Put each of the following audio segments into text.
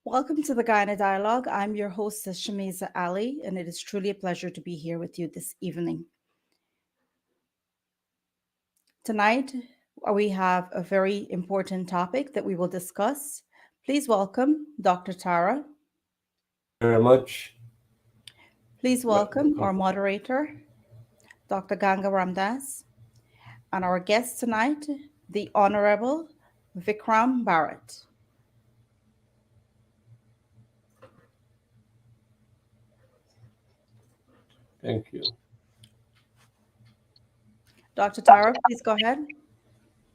Welcome to the Guyana Dialogue. I'm your host, Shamiza Ali, and it is truly a pleasure to be here with you this evening. Tonight, we have a very important topic that we will discuss. Please welcome Dr. Tara. Thank you very much. Please welcome our moderator, Dr. Ganga Ramdas, and our guest tonight, the Honorable Vickram Bharrat. Thank you. Dr. Tara, please go ahead.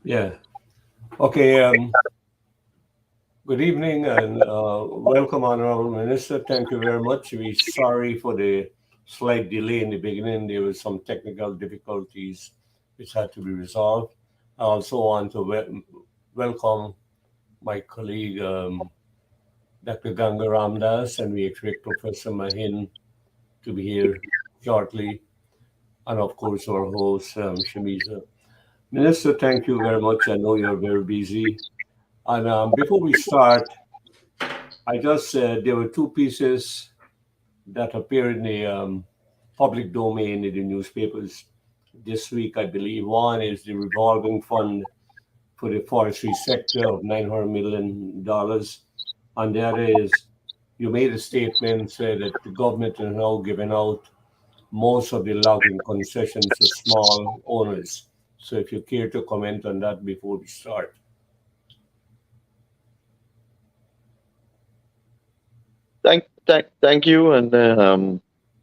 Yeah. Okay. Good evening and welcome, Honorable Minister. Thank you very much. We're sorry for the slight delay in the beginning. There were some technical difficulties which had to be resolved. I also want to welcome my colleague, Dr. Ganga Ramdas, and we expect Professor Mahin to be here shortly, and of course our host, Shamiza. Minister, thank you very much. I know you're very busy. And before we start, I just said there were two pieces that appeared in the public domain in the newspapers this week, I believe. One is the revolving fund for the forestry sector of $900 million. And the other is you made a statement said that the government is now giving out most of the logging concessions to small owners. So if you care to comment on that before we start. Thank you, and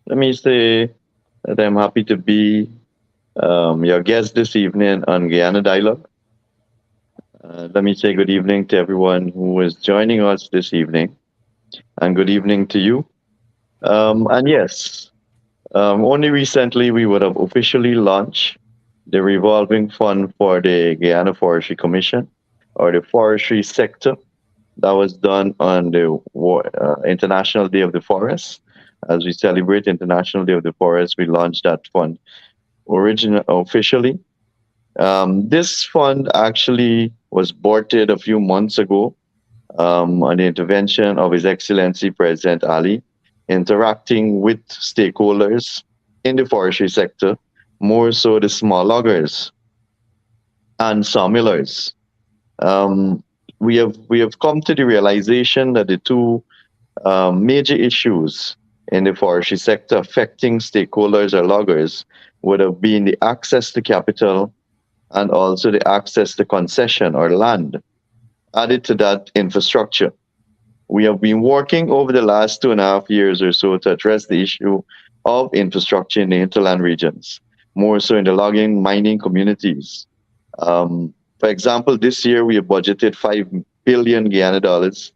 let me say that I'm happy to be your guest this evening on Guyana Dialogue. Let me say good evening to everyone who is joining us this evening, and good evening to you. And yes, only recently we would have officially launched the revolving fund for the Guyana Forestry Commission or the forestry sector. That was done on the International Day of the Forest. As we celebrate International Day of the Forest, we launched that fund officially. This fund actually was boarded a few months ago on the intervention of His Excellency President Ali, interacting with stakeholders in the forestry sector, more so the small loggers and sawmillers. We have come to the realization that the two major issues in the forestry sector affecting stakeholders or loggers would have been the access to capital and also the access to concession or land. Added to that, infrastructure. We have been working over the last 2.5 years or so to address the issue of infrastructure in the hinterland regions, more so in the logging, mining communities. For example, this year we have budgeted $5 billion Guyana dollars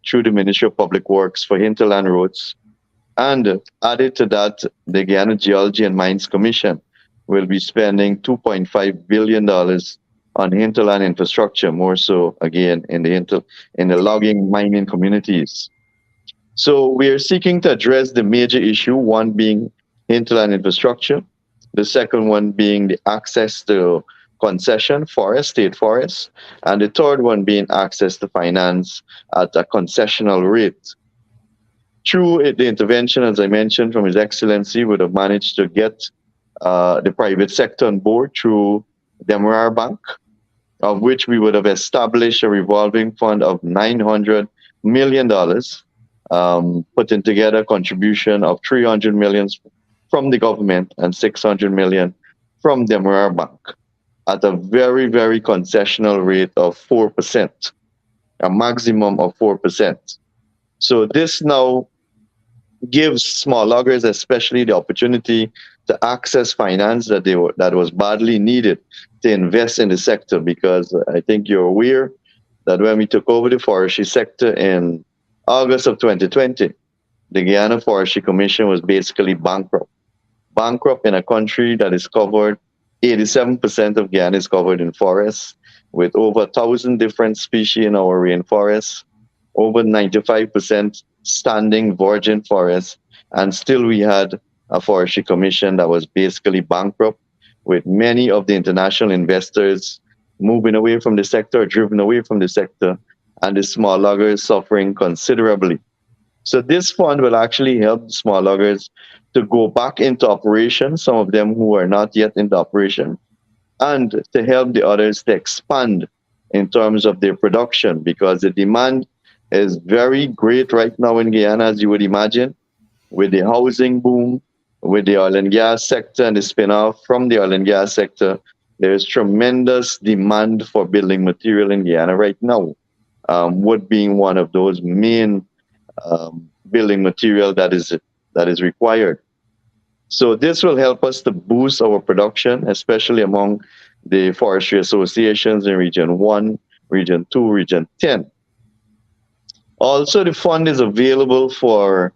through the Ministry of Public Works for hinterland roads. And added to that, the Guyana Geology and Mines Commission will be spending $2.5 billion on hinterland infrastructure, more so again in the logging mining communities. So we are seeking to address the major issue, one being hinterland infrastructure, the second one being the access to concession, forest, state forests, and the third one being access to finance at a concessional rate. Through the intervention, as I mentioned, from His Excellency, we would have managed to get the private sector on board through the Demerara Bank, of which we would have established a revolving fund of $900 million, putting together a contribution of $300 million from the government and $600 million from the Demerara Bank at a very, very concessional rate of 4%, a maximum of 4%. So this now gives small loggers, especially, the opportunity to access finance that was badly needed to invest in the sector, because I think you're aware that when we took over the forestry sector in August of 2020, the Guyana Forestry Commission was basically bankrupt. Bankrupt in a country that is covered, 87% of Guyana is covered in forests, with over 1,000 different species in our rainforests, over 95% standing virgin forests, and still we had a forestry commission that was basically bankrupt, with many of the international investors moving away from the sector, driven away from the sector, and the small loggers suffering considerably. So this fund will actually help the small loggers to go back into operation, some of them who are not yet into operation, and to help the others to expand in terms of their production, because the demand is very great right now in Guyana, as you would imagine, with the housing boom, with the oil and gas sector and the spin-off from the oil and gas sector. There is tremendous demand for building material in Guyana right now, wood being one of those main building material that is required. So this will help us to boost our production, especially among the forestry associations in Region 1, Region 2, Region 10. Also, the fund is available for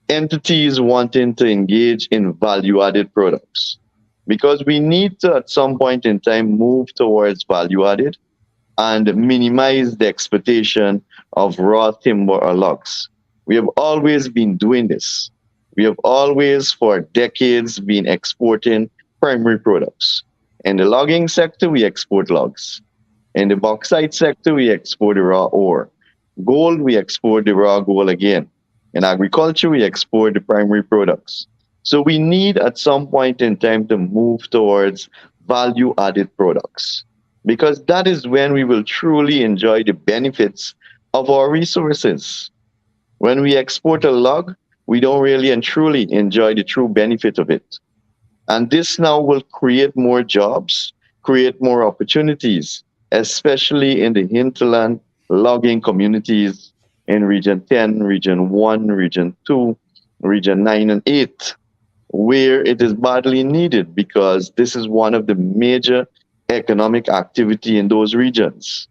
entities wanting to engage in value-added products, because we need to, at some point in time, move towards value-added and minimize the exploitation of raw timber or logs. We have always been doing this. We have always, for decades, been exporting primary products. In the logging sector, we export logs. In the bauxite sector, we export the raw ore. Gold, we export the raw gold again. In agriculture, we export the primary products. So we need, at some point in time, to move towards value-added products, because that is when we will truly enjoy the benefits of our resources. When we export a log, we don't really and truly enjoy the true benefit of it. And this now will create more jobs, create more opportunities, especially in the hinterland logging communities in Region 10, Region 1, Region 2, Region 9, and 8, where it is badly needed, because this is one of the major economic activity in those regions.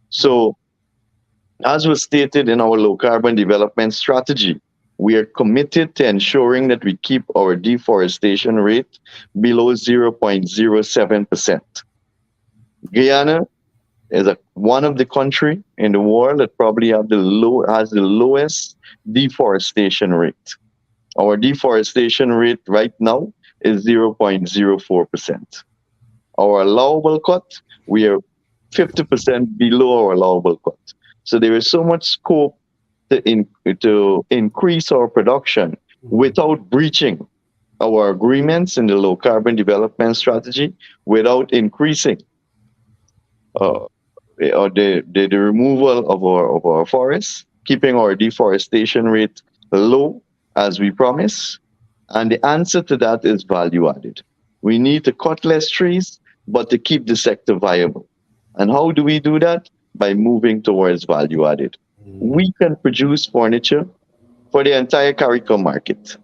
So, as was stated in our low carbon development strategy, we are committed to ensuring that we keep our deforestation rate below 0.07%. Guyana is one of the country in the world that probably has the lowest deforestation rate. Our deforestation rate right now is 0.04%. Our allowable cut, we are 50% below our allowable cut. So there is so much scope to increase our production without breaching our agreements in the low carbon development strategy, without increasing the removal of our forests, keeping our deforestation rate low as we promise. And the answer to that is value added. We need to cut less trees, but to keep the sector viable. And how do we do that? By moving towards value added. We can produce furniture for the entire CARICOM market.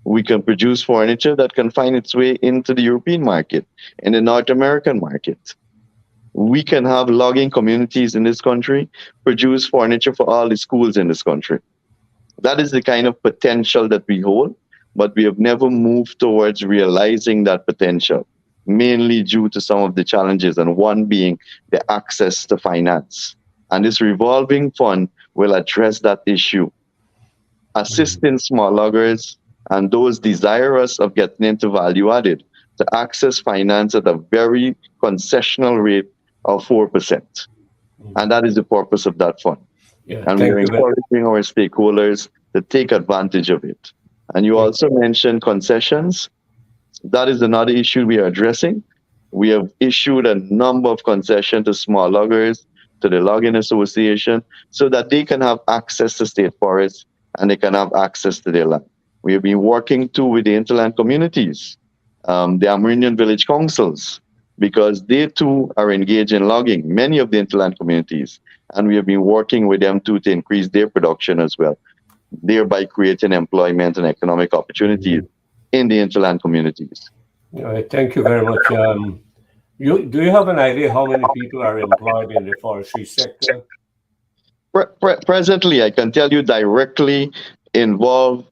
We can produce furniture that can find its way into the European market, in the North American market. We can have logging communities in this country produce furniture for all the schools in this country. That is the kind of potential that we hold, but we have never moved towards realizing that potential, mainly due to some of the challenges, and one being the access to finance. And this revolving fund will address that issue, assisting small loggers and those desirous of getting into value added to access finance at a very concessional rate of 4%. And that is the purpose of that fund. Yeah, And we are encouraging our stakeholders to take advantage of it. And you also mentioned concessions. That is another issue we are addressing. We have issued a number of concessions to small loggers, to the Logging Association, so that they can have access to state forests and they can have access to their land. We have been working too with the interland communities, the Amerindian village councils, because they too are engaged in logging, many of the interland communities, and we have been working with them too to increase their production as well, thereby creating employment and economic opportunities in the interland communities. All right, thank you very much. Do you have an idea how many people are employed in the forestry sector? Presently, I can tell you directly employed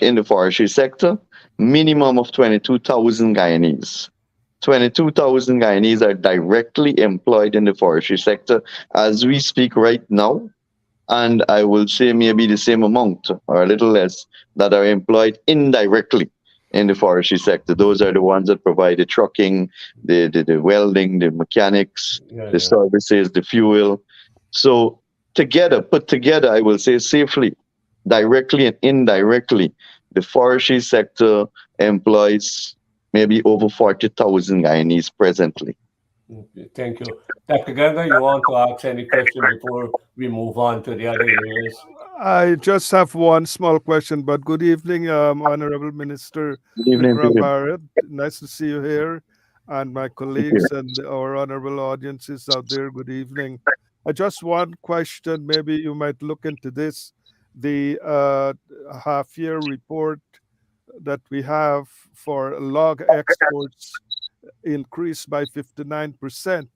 in the forestry sector, minimum of 22,000 Guyanese. 22,000 Guyanese are directly employed in the forestry sector as we speak right now. And I will say maybe the same amount or a little less that are employed indirectly in the forestry sector. Those are the ones that provide the trucking, the welding, the mechanics, the services, the fuel, So together, put together, I will say safely, directly and indirectly, the forestry sector employs maybe over 40,000 Guyanese presently. Okay, thank you. Dr. Ganga, you want to ask any question before we move on to the other areas? I just have one small question, but good evening, Honorable Minister Good evening to Vickram you. Bharrat. Nice to see you here, and my Thank you. colleagues and our honorable audiences out there. Good evening. I just one question. Maybe you might look into this. The half-year report that we have for log exports increased by 59%.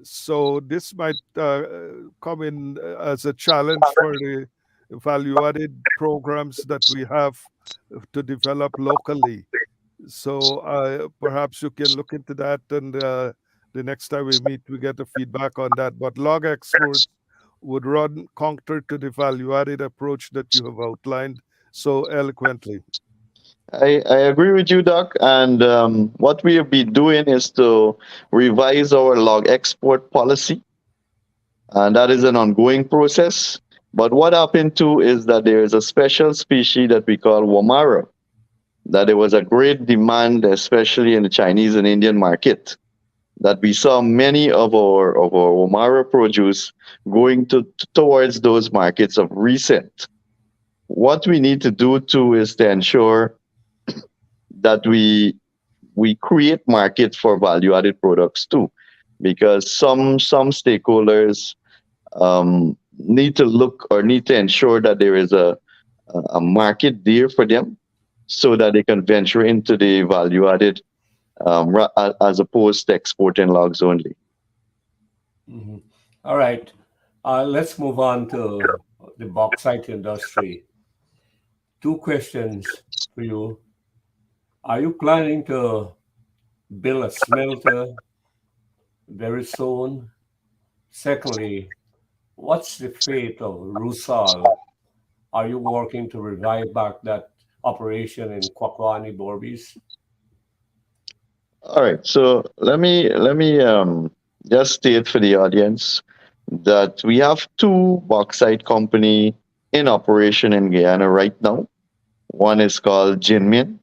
So this might come in as a challenge for the value-added programs that we have to develop locally. So perhaps you can look into that, and the next time we meet, we get a feedback on that. But log exports would run counter to the value-added approach that you have outlined so eloquently. I agree with you, Doc. And what we have been doing is to revise our log export policy, and that is an ongoing process. But what happened too is that there is a special species that we call Wamara, that there was a great demand, especially in the Chinese and Indian market, that we saw many of our Wamara produce going towards those markets of recent. What we need to do too is to ensure that we create markets for value added products too, because some stakeholders need to look or need to ensure that there is a market there for them so that they can venture into the value added as opposed to exporting logs only. Mhm. All right. Let's move on to the bauxite industry. Two questions for you. Are you planning to build a smelter very soon? Secondly, what's the fate of Rusal? Are you working to revive back that operation in Kwakwani, Borbis? All right, so let me just state for the audience that we have two bauxite company in operation in Guyana right now. One is called Jinmin,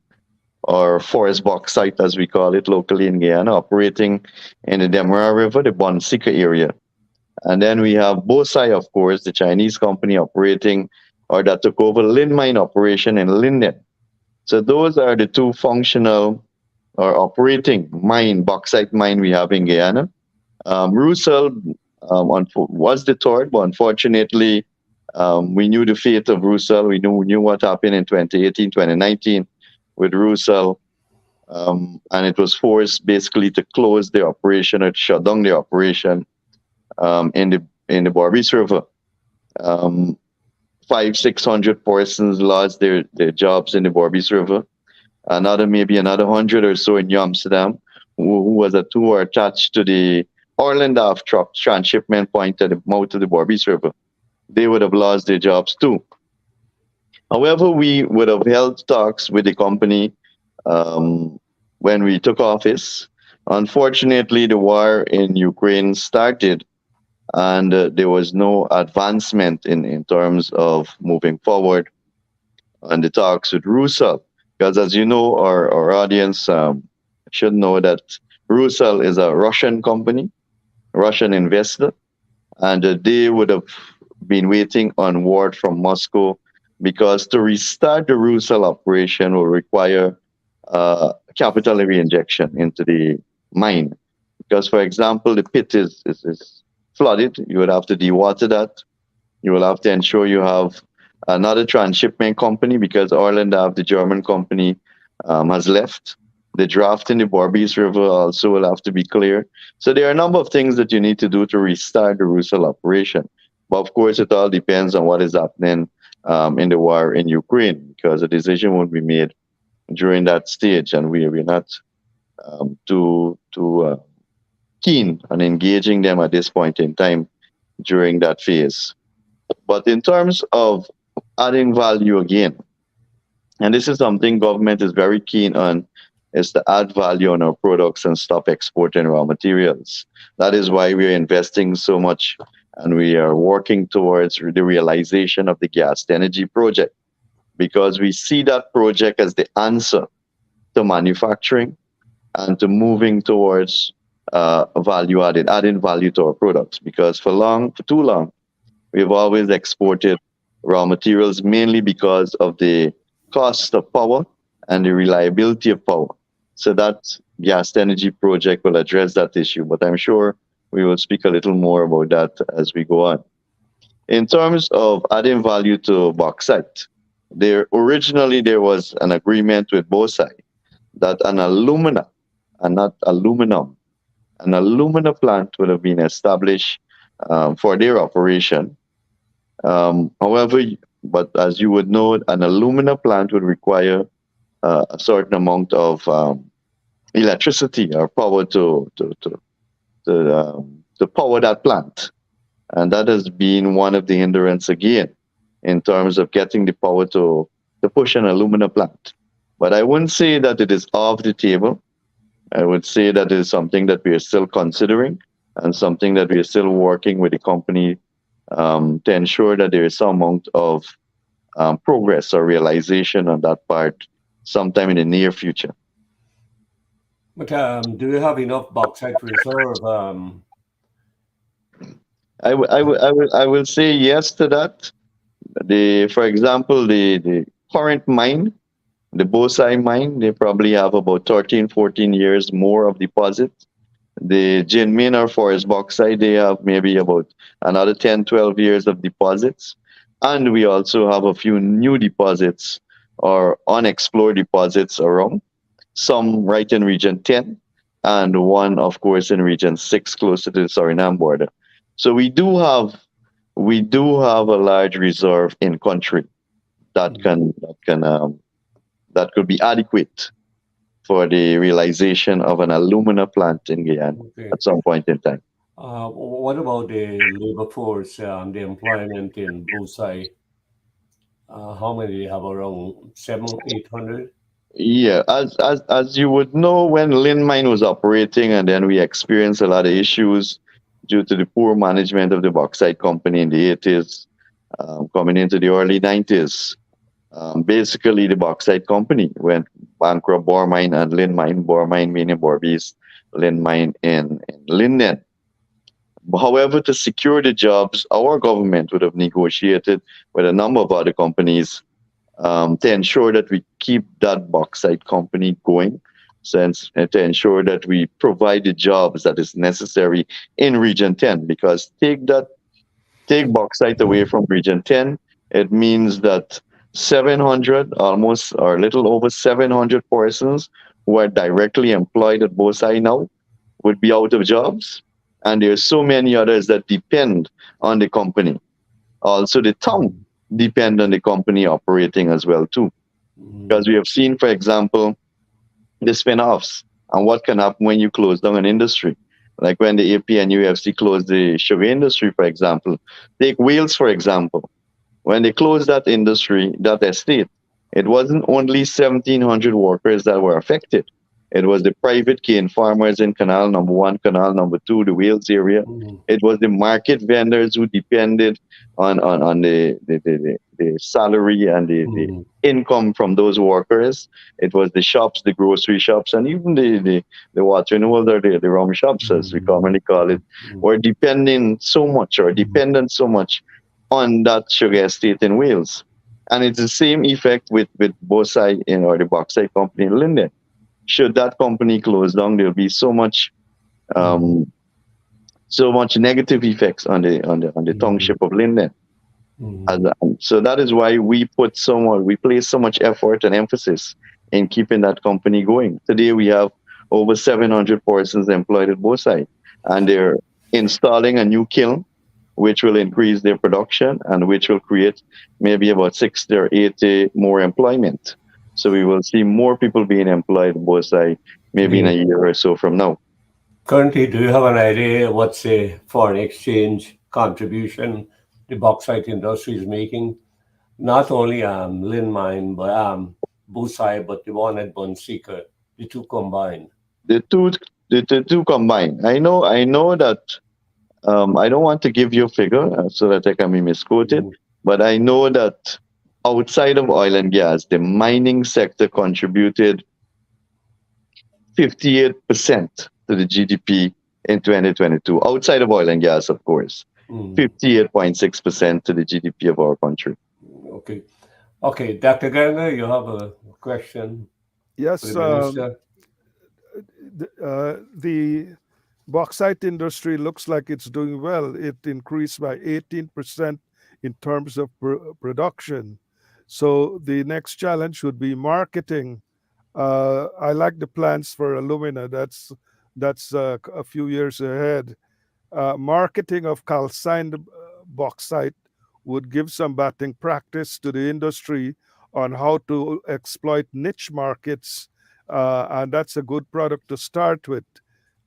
or Forest Bauxite as we call it locally in Guyana, operating in the Demerara River, the Bonsika area. And then we have Bosai, of course, the Chinese company operating or that took over Lin Mine operation in Linden. So those are the two functional or operating bauxite mine we have in Guyana. Rusal was the third, but unfortunately, we knew the fate of Rusal. We knew what happened in 2018, 2019 with Rusal, and it was forced basically to close the operation or shut down the operation in the Borbis River. Um, 600 persons lost their jobs in the Borbis River. Maybe another 100 or so in New Amsterdam, who were attached to the Orlandaf truck transshipment point at the mouth of the Borbis River. They would have lost their jobs too. However, we would have held talks with the company when we took office. Unfortunately, the war in Ukraine started, and there was no advancement in terms of moving forward on the talks with Rusal. Because as you know, our audience should know that Rusal is a Russian company, Russian investor, and they would have been waiting on word from Moscow because to restart the Rusal operation will require capital reinjection into the mine. Because, for example, the pit is flooded. You would have to dewater that. You will have to ensure you have another transshipment company because Orlandaf, the German company, has left. The draft in the Borbis River also will have to be clear. So there are a number of things that you need to do to restart the Rusal operation. But of course, it all depends on what is happening in the war in Ukraine because a decision won't be made during that stage, and we're not too keen on engaging them at this point in time during that phase. But in terms of adding value again, and this is something government is very keen on, is to add value on our products and stop exporting raw materials. That is why we're investing so much and we are working towards the realization of the gas to energy project, because we see that project as the answer to manufacturing and to moving towards value added, adding value to our products. Because for too long, we've always exported raw materials mainly because of the cost of power and the reliability of power. So that gas to energy project will address that issue, but I'm sure we will speak a little more about that as we go on. In terms of adding value to bauxite, originally there was an agreement with Bauxite that an alumina and not aluminum, an alumina plant would have been established for their operation. However, but as you would know, an alumina plant would require a certain amount of electricity or power to power that plant, and that has been one of the hindrance again in terms of getting the power to push an alumina plant. But I wouldn't say that it is off the table. I would say that it is something that we are still considering and something that we are still working with the company to ensure that there is some amount of progress or realization on that part sometime in the near future. But do you have enough bauxite reserve? I will say yes to that. For example, the current mine, the Bauxite mine, they probably have about 13, 14 years more of deposit. The Jinmin or Forest Bauxite, they have maybe about another 10, 12 years of deposits. And we also have a few new deposits or unexplored deposits around, some right in Region 10, and one, of course, in Region 6, close to the Suriname border. So we do have a large reserve in country that could be adequate for the realization of an alumina plant in Guyana at some point in time. What about the labor force, the employment in Bauxite? How many do you have? Around 800? Yeah, as you would know, when Lin Mine was operating, and then we experienced a lot of issues due to the poor management of the bauxite company in the 80s, coming into the early 90s. Basically, the bauxite company went bankrupt, Bore Mine and Lin Mine. Bore Mine meaning Borbees, Lin Mine in Linden. However, to secure the jobs, our government would have negotiated with a number of other companies to ensure that we keep that bauxite company going, to ensure that we provide the jobs that is necessary in Region 10. Because take bauxite away from Region 10, it means that 700, almost or a little over 700 persons who are directly employed at Bauxite now would be out of jobs. And there's so many others that depend on the company. Also, the town depend on the company operating as well too. Because we have seen, for example, the spin-offs and what can happen when you close down an industry. Like when the AP and UFC closed the sugar industry, for example. Take Wales, for example. When they closed that industry, that estate, it wasn't only 1,700 workers that were affected. It was the private cane farmers in Canal Number 1, Canal Number 2, the Wales area. It was the market vendors who depended on the salary and the income from those workers. It was the shops, the grocery shops, and even the watering holes or the rum shops, as we commonly call it, were dependent so much on that sugar estate in Wales. And it's the same effect with Bauxite or the bauxite company in Linden. Should that company close down, there'll be so much negative effects on the township of Linden. So that is why we place so much effort and emphasis in keeping that company going. Today we have over 700 persons employed at Bauxite, and they're installing a new kiln, which will increase their production and which will create maybe about 60 or 80 more employment. So we will see more people being employed at Bauxite maybe in a year or so from now. Currently, do you have an idea what's the foreign exchange contribution the bauxite industry is making? Not only Lin Mine, but Bauxite, but the one at Bunsika, the two combined. The two combined. I know that I don't want to give you a figure so that I can be misquoted, Mhm. but I know that outside of oil and gas, the mining sector contributed 58% to the GDP in 2022, outside of oil and gas, of course. Mhm. 58.6% to the GDP of our country. Okay. Okay, Dr. Ganga, you have a question for the Yes, minister? the bauxite industry looks like it's doing well. It increased by 18% in terms of production. So the next challenge would be marketing. I like the plans for alumina. That's a few years ahead. Marketing of calcined bauxite would give some batting practice to the industry on how to exploit niche markets, and that's a good product to start with.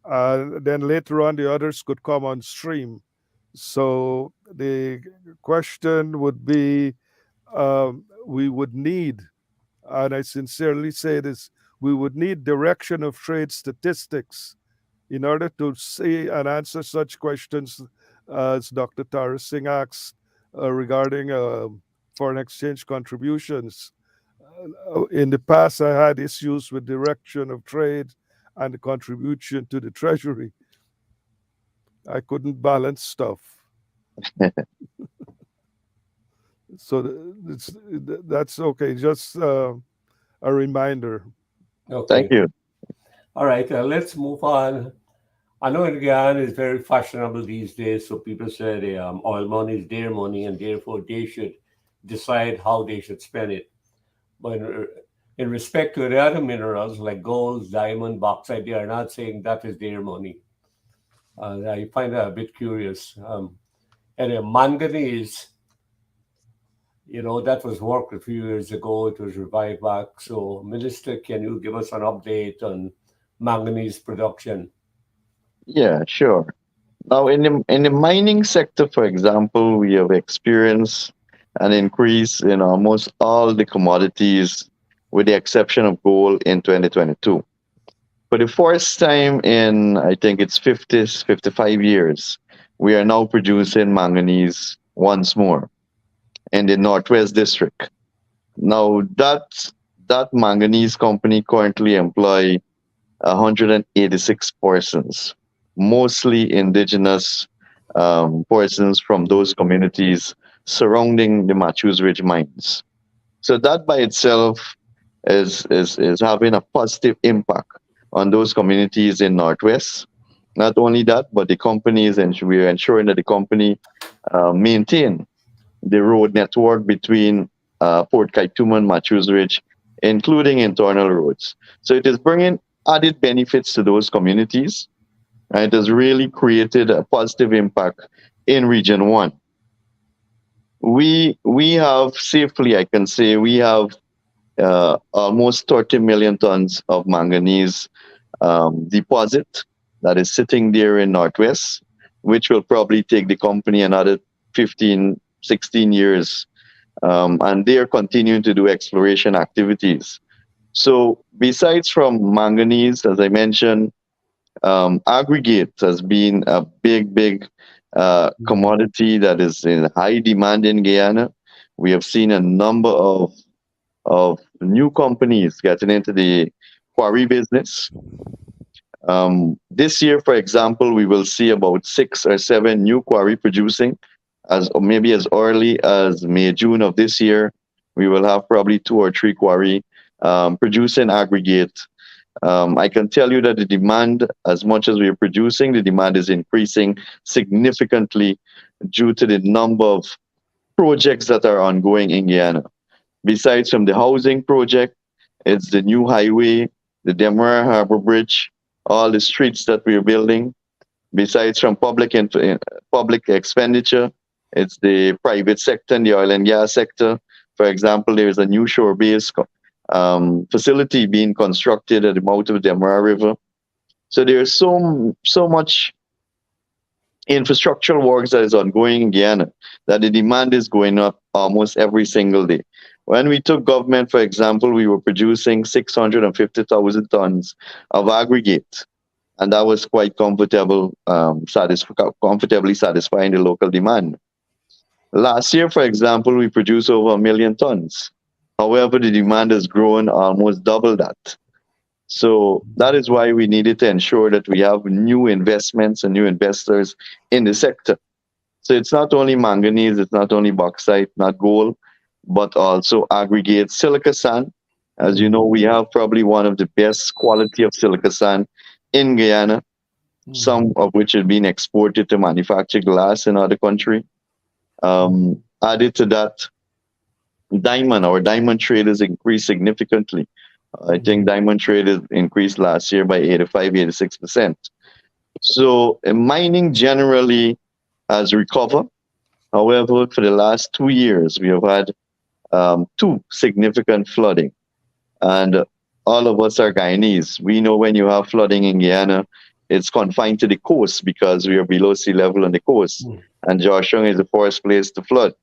Then later on, the others could come on stream. So the question would be, we would need, and I sincerely say this, we would need direction of trade statistics in order to see and answer such questions as Dr. Tara Singh asked regarding foreign exchange contributions. In the past, I had issues with direction of trade and the contribution to the treasury. I couldn't balance stuff. So that's okay. Just a reminder. Thank Okay. you. All right, let's move on. I know in Guyana is very fashionable these days, so people say the oil money is their money and therefore they should decide how they should spend it. But in respect to the other minerals like gold, diamond, bauxite, they are not saying that is their money. I find that a bit curious. And manganese, that was worked a few years ago. It was revived back. So, Minister, can you give us an update on manganese production? Yeah, sure. Now, in the mining sector, for example, we have experienced an increase in almost all the commodities, with the exception of gold in 2022. For the first time in, I think it's 50, 55 years, we are now producing manganese once more in the Northwest District. Now, that manganese company currently employ 186 persons, mostly indigenous persons from those communities surrounding the Matthews Ridge mines. So that by itself is having a positive impact on those communities in Northwest. Not only that, but the companies, and we are ensuring that the company maintain the road network between Port Kaituma and Matthews Ridge, including internal roads. So it is bringing added benefits to those communities, and it has really created a positive impact in Region 1. We have safely, I can say, we have almost 30 million tons of manganese deposit that is sitting there in Northwest, which will probably take the company another 15, 16 years. And they are continuing to do exploration activities. So besides from manganese, as I mentioned, aggregate has been a big commodity that is in high demand in Guyana. We have seen a number of new companies getting into the quarry business. This year, for example, we will see about 6 or 7 new quarry producing, as or maybe as early as May, June of this year. We will have probably 2 or 3 quarry producing aggregate. I can tell you that the demand, as much as we are producing, the demand is increasing significantly due to the number of projects that are ongoing in Guyana. Besides from the housing project, it's the new highway, the Demerara Harbor Bridge, all the streets that we're building. Besides from public expenditure, it's the private sector and the oil and gas sector. For example, there's a new shore-based facility being constructed at the mouth of the Demerara River. So there's so much infrastructural works that is ongoing in Guyana that the demand is going up almost every single day. When we took government, for example, we were producing 650,000 tons of aggregate. and that was quite comfortably satisfying the local demand. Last year, for example, we produced over 1 million tons. However, the demand has grown almost double that. So that is why we needed to ensure that we have new investments and new investors in the sector. So it's not only manganese, it's not only bauxite, not gold, but also aggregate silica sand. As you know, we have probably one of the best quality of silica sand in Guyana, some of which have been exported to manufacture glass in other country. Added to that, our diamond trade has increased significantly. I think diamond trade has increased last year by 85, 86%. So mining generally has recovered. However, for the last 2 years, we have had two significant flooding. And all of us are Guyanese. We know when you have flooding in Guyana, it's confined to the coast because we are below sea level on the coast. And Joshua is the first place to flood.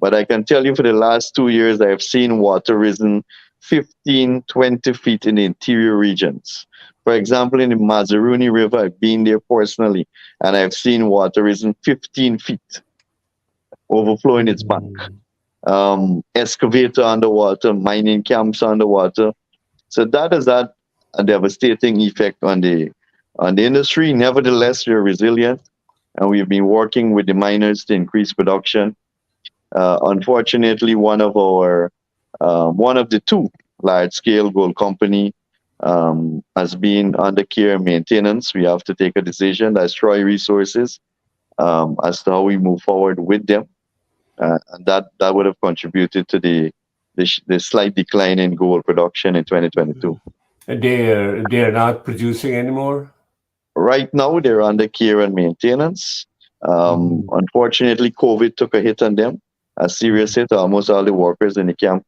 But I can tell you for the last 2 years, I have seen water risen 15, 20 feet in the interior regions. For example, in the Mazaruni River, I've been there personally, and I've seen water risen 15 feet, overflowing its bank. Excavator underwater, mining camps underwater. So that has had a devastating effect on the industry. Nevertheless, we're resilient, and we've been working with the miners to increase production. Unfortunately, one of the two large-scale gold company has been under care and maintenance. We have to take a decision, that's Troy Resources, as to how we move forward with them. And that would have contributed to the slight decline in gold production in 2022. They're not producing anymore? Right now, they're under care and maintenance. Unfortunately, COVID took a hit on them, a serious hit. Almost all the workers in the camp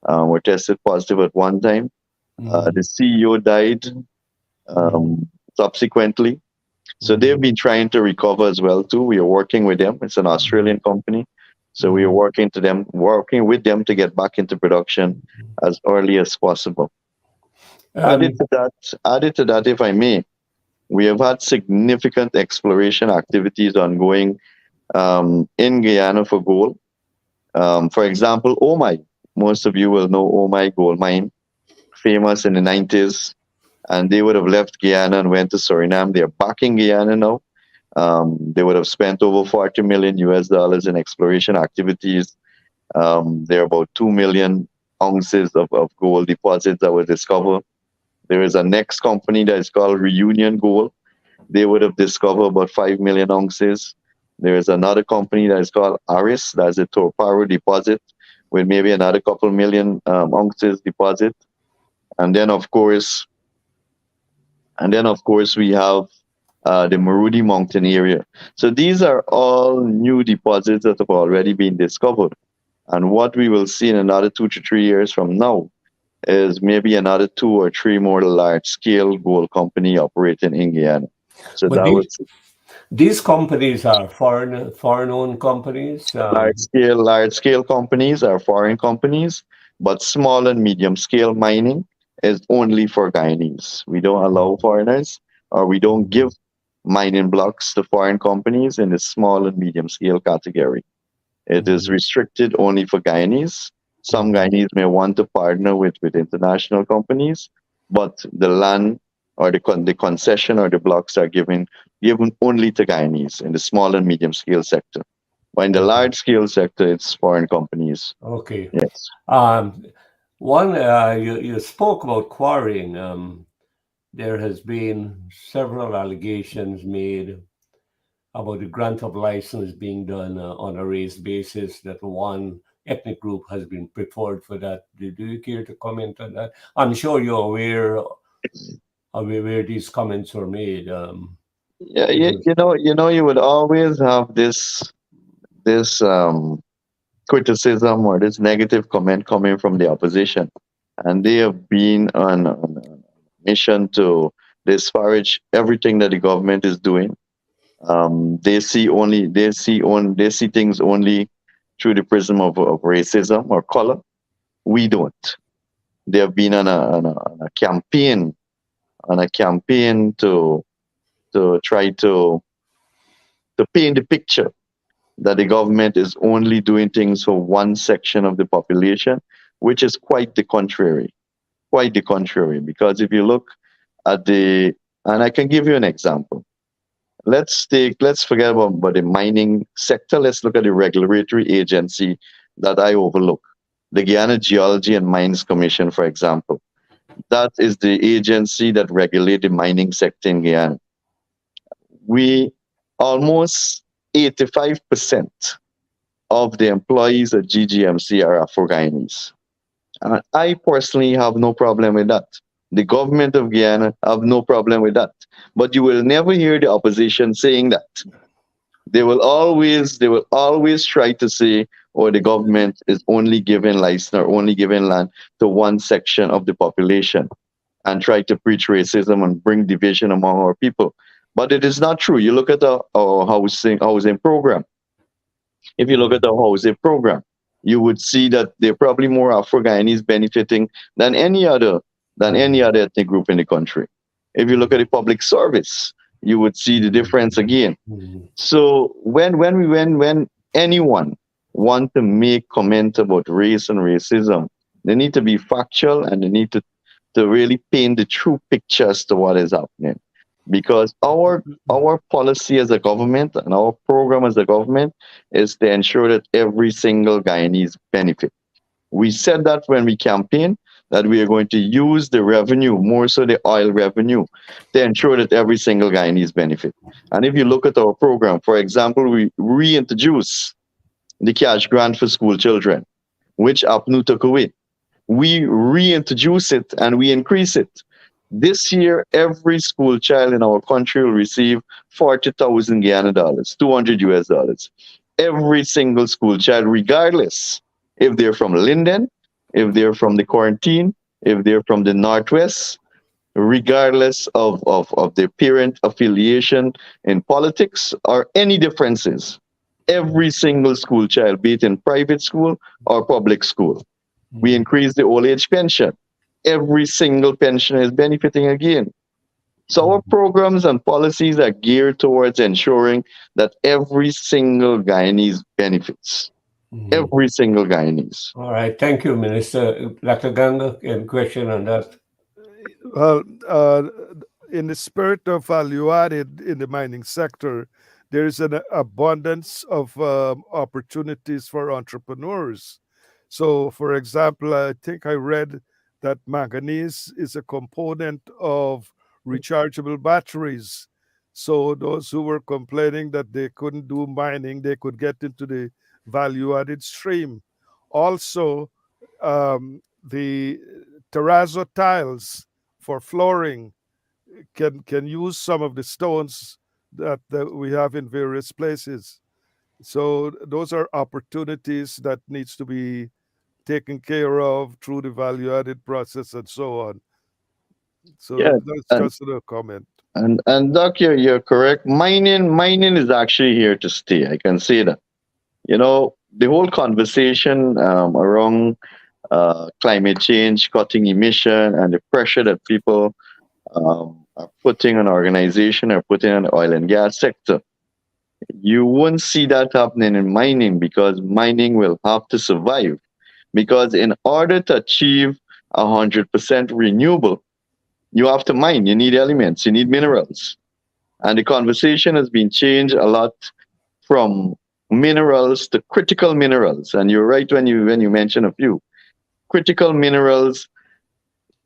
were tested positive at one time. The CEO died subsequently. So they've been trying to recover as well too. We are working with them. It's an Australian company. So we are working with them to get back into production as early as possible. Added to that, if I may, we have had significant exploration activities ongoing in Guyana for gold. For example, Omai. Most of you will know Omai Gold Mine, famous in the 90s. And they would have left Guyana and went to Suriname. They're back in Guyana now. They would have spent over $40 million in exploration activities. There are about 2 million ounces of gold deposits that were discovered. There is a next company that is called Reunion Gold. They would have discovered about 5 million ounces. There is another company that is called Aris, that's a Torparo deposit with maybe another couple million ounces deposit. And then of course we have the Marudi Mountain area. So these are all new deposits that have already been discovered. And what we will see in another 2 to 3 years from now is maybe another 2 or 3 more large-scale gold company operating in Guyana. So but these companies are foreign-owned companies. Large-scale companies are foreign companies, but small and medium-scale mining is only for Guyanese. We don't allow foreigners, or we don't give mining blocks to foreign companies in the small and medium-scale category. It is restricted only for Guyanese. Some Guyanese may want to partner with international companies, but the land or the concession or the blocks are given only to Guyanese in the small and medium-scale sector. But in the large-scale sector, it's foreign companies. Okay. Yes. You spoke about quarrying. There has been several allegations made about the grant of license being done on a race basis, that one ethnic group has been preferred for that. Do you care to comment on that? I'm sure you're aware of where these comments were made. You would always have this criticism or this negative comment coming from the opposition, and they have been on a mission to disparage everything that the government is doing. They see things only through the prism of racism or color. We don't. They have been on a campaign on a campaign to try to paint the picture that the government is only doing things for one section of the population, which is quite the contrary. Quite the contrary. Because if you look at and I can give you an example. Let's forget about the mining sector. Let's look at the regulatory agency that I overlook. The Guyana Geology and Mines Commission, for example. That is the agency that regulates the mining sector in Guyana. We almost 85% of the employees at GGMC are Afro-Guyanese. And I personally have no problem with that. The government of Guyana have no problem with that. But you will never hear the opposition saying that. They will always try to say, or the government is only giving license or only giving land to one section of the population, and try to preach racism and bring division among our people. But it is not true. You look at our housing program. If you look at the housing program, you would see that there are probably more Afro-Guyanese benefiting than any other ethnic group in the country. If you look at the public service, you would see the difference again. So when anyone want to make comment about race and racism, they need to be factual, and they need to really paint the true picture as to what is happening. Because our policy as a government and our program as a government is to ensure that every single Guyanese benefit. We said that when we campaigned, that we are going to use the revenue, more so the oil revenue, to ensure that every single Guyanese benefit. And if you look at our program, for example, we reintroduce the cash grant for school children, which APNU took away. We reintroduce it and we increase it. This year, every school child in our country will receive 40,000 Guyana dollars, $200. Every single school child, regardless if they're from Linden, if they're from the quarantine, if they're from the Northwest, regardless of their parent affiliation in politics or any differences. Every single school child, be it in private school or public school. We increase the old age pension. Every single pensioner is benefiting again. So our programs and policies are geared towards ensuring that every single Guyanese benefits. Every single Guyanese. All right. Thank you, Minister. Dr. Ganga, any question on that? Well, in the spirit of value added in the mining sector, there is an abundance of opportunities for entrepreneurs. So, for example, I think I read that manganese is a component of rechargeable batteries. So those who were complaining that they couldn't do mining, they could get into the value-added stream. Also, the terrazzo tiles for flooring can use some of the stones that we have in various places. So those are opportunities that needs to be taken care of through the value-added process and so on. So that's just a comment. And Doc, you're correct. Mining is actually here to stay. I can say that. You know, the whole conversation around climate change, cutting emission, and the pressure that people are putting on organization or putting on the oil and gas sector. You won't see that happening in mining, because mining will have to survive. Because in order to achieve 100% renewable, you have to mine. You need elements, you need minerals. And the conversation has been changed a lot from minerals to critical minerals. And you're right when you mention a few. Critical minerals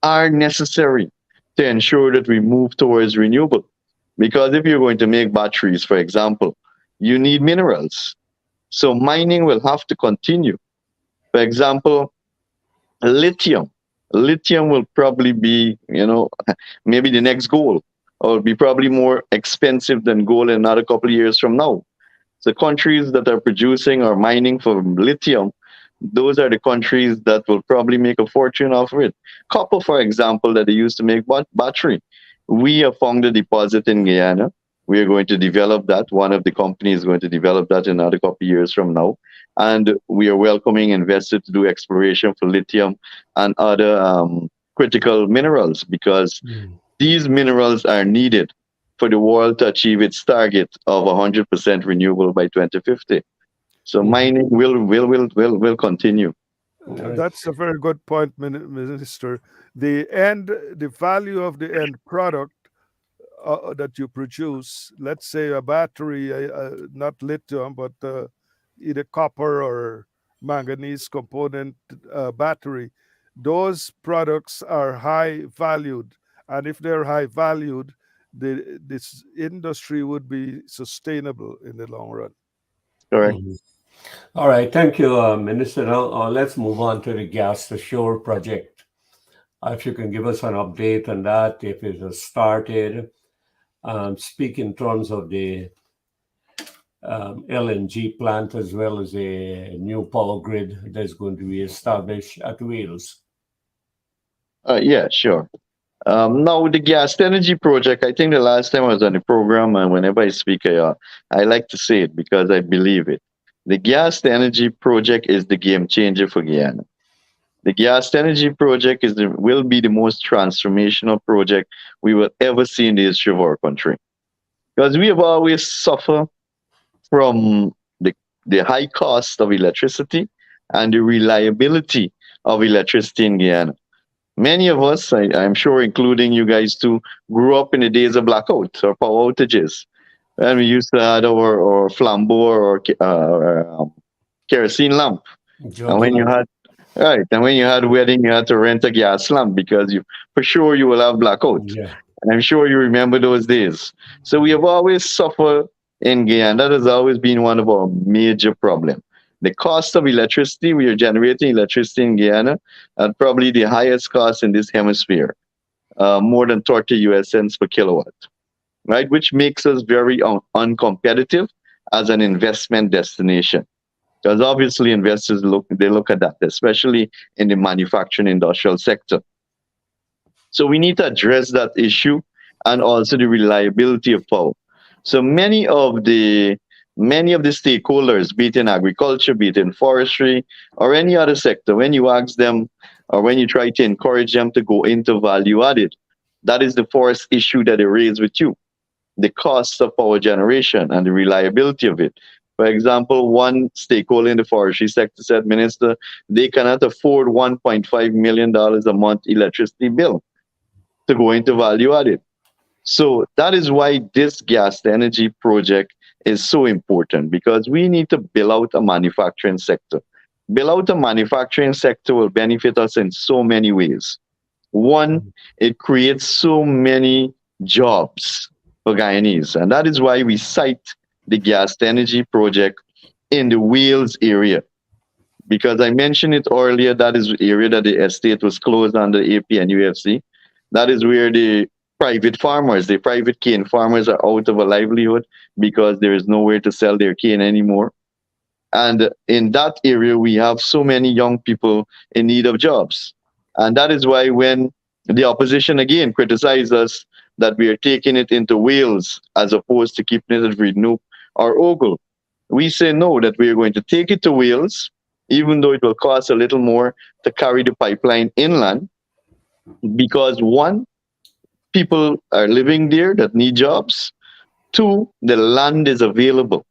are necessary to ensure that we move towards renewable. Because if you're going to make batteries, for example, you need minerals. So mining will have to continue. For example, lithium. Lithium will probably be, maybe the next gold, or be probably more expensive than gold in another couple of years from now. So countries that are producing or mining for lithium, those are the countries that will probably make a fortune off of it. Copper, for example, that they used to make battery. We have found a deposit in Guyana. We are going to develop that. One of the companies is going to develop that in another couple of years from now. And we are welcoming investors to do exploration for lithium and other critical minerals, because these minerals are needed for the world to achieve its target of 100% renewable by 2050. So mining will continue. Right. That's a very good point, Minister. The value of the end product that you produce, let's say a battery, not lithium, but either copper or manganese component battery, those products are high valued. And if they're high valued, this industry would be sustainable in the long run. Correct. Mhm. All right. Thank you, Minister. Now, let's move on to the gas to shore project. If you can give us an update on that, if it has started, speak in terms of the LNG plant as well as a new power grid that's going to be established at Wales. Yeah, sure. Now, the gas energy project, I think the last time I was on the program, and whenever I speak, I like to say it because I believe it. The gas energy project is the game changer for Guyana. The gas energy project will be the most transformational project we will ever see in the history of our country. Because we have always suffered from the high cost of electricity and the reliability of electricity in Guyana. Many of us, I'm sure, including you guys too, grew up in the days of blackouts or power outages. And we used to have our flambeau or kerosene lamp. And Jug when you lamp. had right, and when you had wedding, you had to rent a gas lamp because you for sure you will have blackout. Yeah. And I'm sure you remember those days. So we have always suffered in Guyana. That has always been one of our major problems. The cost of electricity, we are generating electricity in Guyana at probably the highest cost in this hemisphere, more than 30 US cents per kilowatt, right? Which makes us very uncompetitive as an investment destination. Because obviously investors look at that, especially in the manufacturing industrial sector. So we need to address that issue and also the reliability of power. So many of the stakeholders, be it in agriculture, be it in forestry, or any other sector, when you ask them or when you try to encourage them to go into value added, that is the first issue that they raise with you, the cost of power generation and the reliability of it. For example, one stakeholder in the forestry sector said, Minister, they cannot afford $1.5 million a month electricity bill to go into value added. So that is why this gas energy project is so important, because we need to build out a manufacturing sector. Build out a manufacturing sector will benefit us in so many ways. One, it creates so many jobs for Guyanese, and that is why we cite the gas energy project in the Wales area. Because I mentioned it earlier, that is the area that the estate was closed under AP and UFC. That is where the private cane farmers are out of a livelihood because there is nowhere to sell their cane anymore. And in that area, we have so many young people in need of jobs. And that is why when the opposition again criticizes us that we are taking it into Wales as opposed to keeping it at Rednoop or Ogle, we say no, that we are going to take it to Wales, even though it will cost a little more to carry the pipeline inland, because one, people are living there that need jobs. Two, the land is available.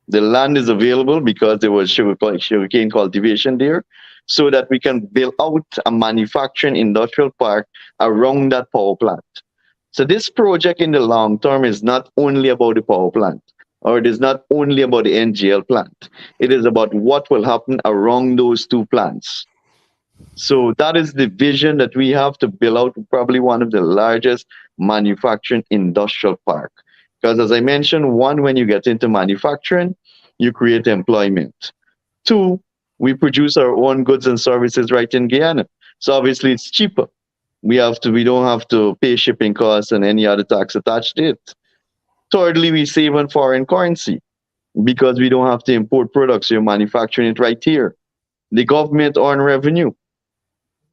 The land is available because there was sugarcane cultivation there, so that we can build out a manufacturing industrial park around that power plant. So this project in the long term is not only about the power plant, or it is not only about the NGL plant. It is about what will happen around those two plants. So that is the vision that we have to build out probably one of the largest manufacturing industrial park. Because as I mentioned, one, when you get into manufacturing, you create employment. Two, we produce our own goods and services right in Guyana. So obviously it's cheaper. We don't have to pay shipping costs and any other tax attached to it. Thirdly, we save on foreign currency because we don't have to import products. You're manufacturing it right here. The government earn revenue.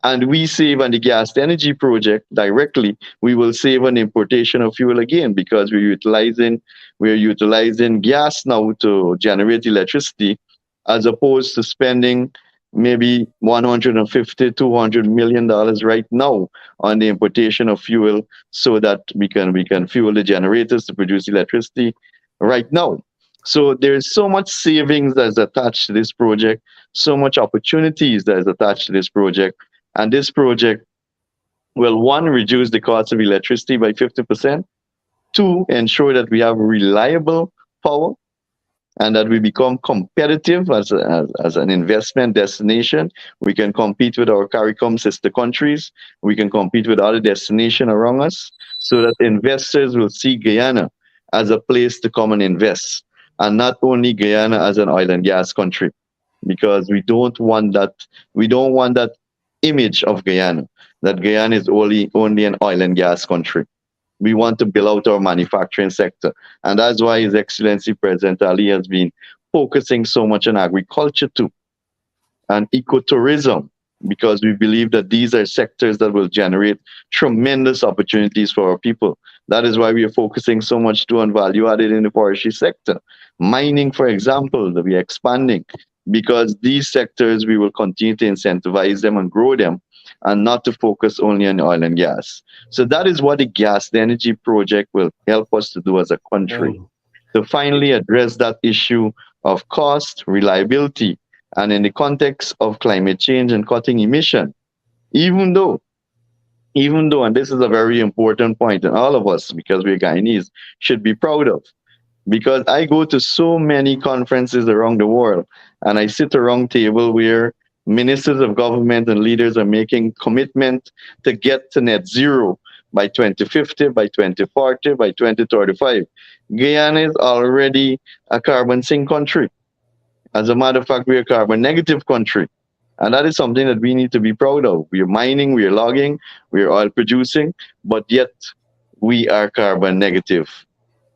And we save on the gas energy project directly. We will save on importation of fuel again because we're utilizing gas now to generate electricity, as opposed to spending maybe 150, $200 million right now on the importation of fuel so that we can fuel the generators to produce electricity right now. So there's so much savings that's attached to this project, so much opportunities that is attached to this project. And this project will, one, reduce the cost of electricity by 50%, two, ensure that we have reliable power and that we become competitive as an investment destination. We can compete with our CARICOM sister countries. We can compete with other destinations around us so that investors will see Guyana as a place to come and invest, and not only Guyana as an oil and gas country, because we don't want that image of Guyana, that Guyana is only an oil and gas country. We want to build out our manufacturing sector. And that's why His Excellency President Ali has been focusing so much on agriculture too and ecotourism, because we believe that these are sectors that will generate tremendous opportunities for our people. That is why we are focusing so much too on value added in the forestry sector. Mining, for example, that we are expanding, because these sectors we will continue to incentivize them and grow them and not to focus only on oil and gas. So that is what the gas, the energy project will help us to do as a country, Mm. to finally address that issue of cost, reliability, and in the context of climate change and cutting emission. Even though, and this is a very important point, and all of us, because we're Guyanese, should be proud of, because I go to so many conferences around the world and I sit around table where ministers of government and leaders are making commitment to get to net zero by 2050, by 2040, by 2035. Guyana is already a carbon sink country. As a matter of fact, we're a carbon negative country. And that is something that we need to be proud of. We are mining, we are logging, we are oil producing, but yet we are carbon negative.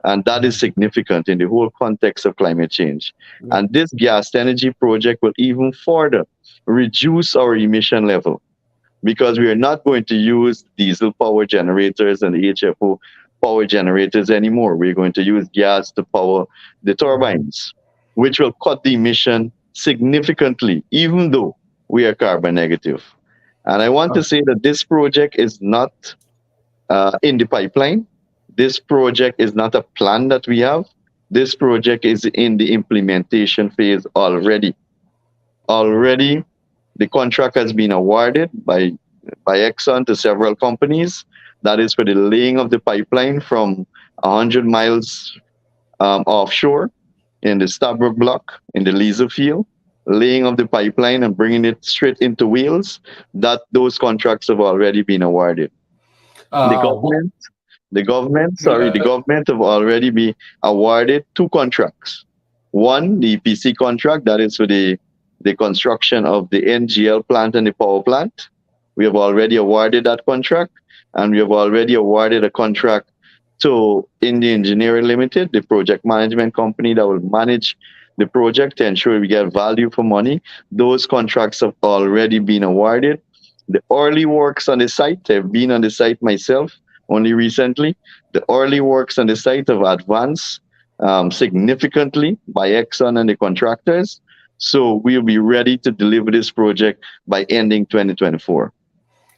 And that is significant in the whole context of climate change. Yeah. And this gas energy project will even further reduce our emission level, because we are not going to use diesel power generators and HFO power generators anymore. We're going to use gas to power the turbines, which will cut the emission significantly, even though we are carbon negative. And I want to say that this project is not in the pipeline. This project is not a plan that we have. This project is in the implementation phase already. Already, the contract has been awarded by Exxon to several companies. That is for the laying of the pipeline from 100 miles offshore in the Stabroek block in the Liza field, laying of the pipeline and bringing it straight into Wales. That those contracts have already been awarded. The What, government, the yeah, government have already been awarded two contracts. One, the EPC contract, that is for the construction of the NGL plant and the power plant. We have already awarded that contract, and we have already awarded a contract to India Engineering Limited, the project management company that will manage the project to ensure we get value for money. Those contracts have already been awarded. The early works on the site, I've been on the site myself only recently. The early works on the site have advanced significantly by Exxon and the contractors. So we'll be ready to deliver this project by ending 2024.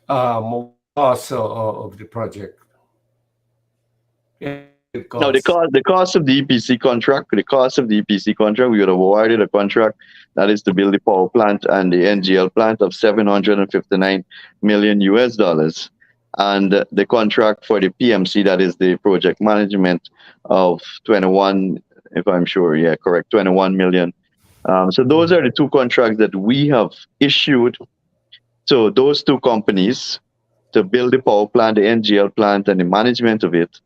what cost of the project? Estimated Now, cost. the cost of the EPC contract, we would have awarded a contract that is to build the power plant and the NGL plant of 759 million US dollars. And the contract for the PMC, that is the project management, of 21, if I'm sure, yeah, correct, 21 million. So those are the two contracts that we have issued to those two companies to build the power plant, the NGL plant, and the management of it.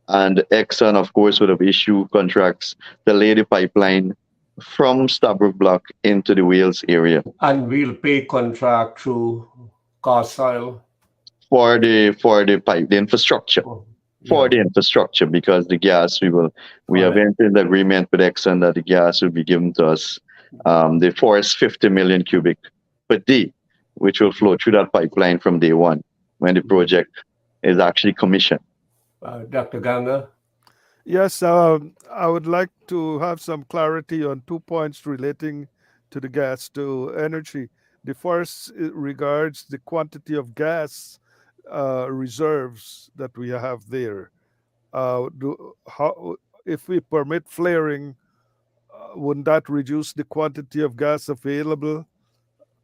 And Exxon, of course, would have issued contracts to lay the pipeline from Stabroek Block into the Wales area And we'll pay contract through cost oil. for the pipe, the infrastructure. Oh, For yeah. the infrastructure, because the gas we have Correct. entered the agreement with Exxon that the gas will be given to us, the forest 50 million cubic per day, which will flow through that pipeline from day one when the project is actually commissioned. Dr. Ganga? Yes, I would like to have some clarity on 2 points relating to the gas, to energy. The first regards the quantity of gas reserves that we have there. How, if we permit flaring, wouldn't that reduce the quantity of gas available?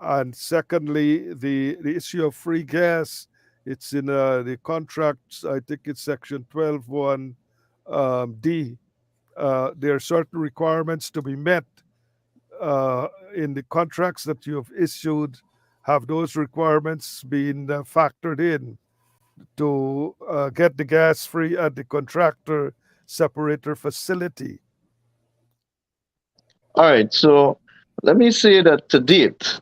And secondly, the issue of free gas, it's in the contracts, I think it's section 12.1 D. There are certain requirements to be met in the contracts that you have issued. Have those requirements been factored in to get the gas free at the contractor separator facility? All right, so let me say that to date,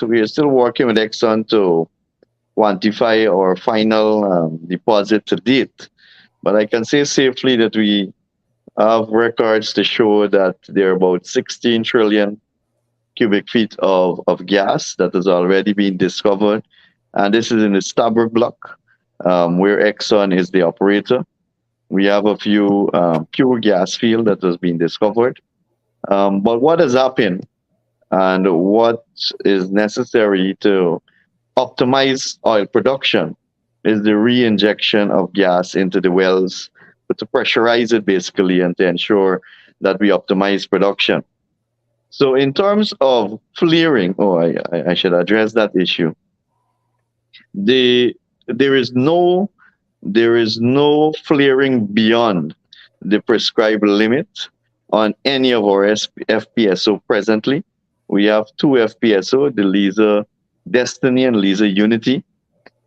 we are still working with Exxon to quantify our final deposit to date. But I can say safely that we have records to show that there are about 16 trillion cubic feet of gas that has already been discovered. And this is in the Stabroek block, where Exxon is the operator. We have a few pure gas field that has been discovered. But what has happened and what is necessary to optimize oil production is the re-injection of gas into the wells, but to pressurize it basically and to ensure that we optimize production. So in terms of flaring, I should address that issue. The there is no flaring beyond the prescribed limit on any of our FPSO presently. We have two FPSO, the Liza Destiny and Liza Unity.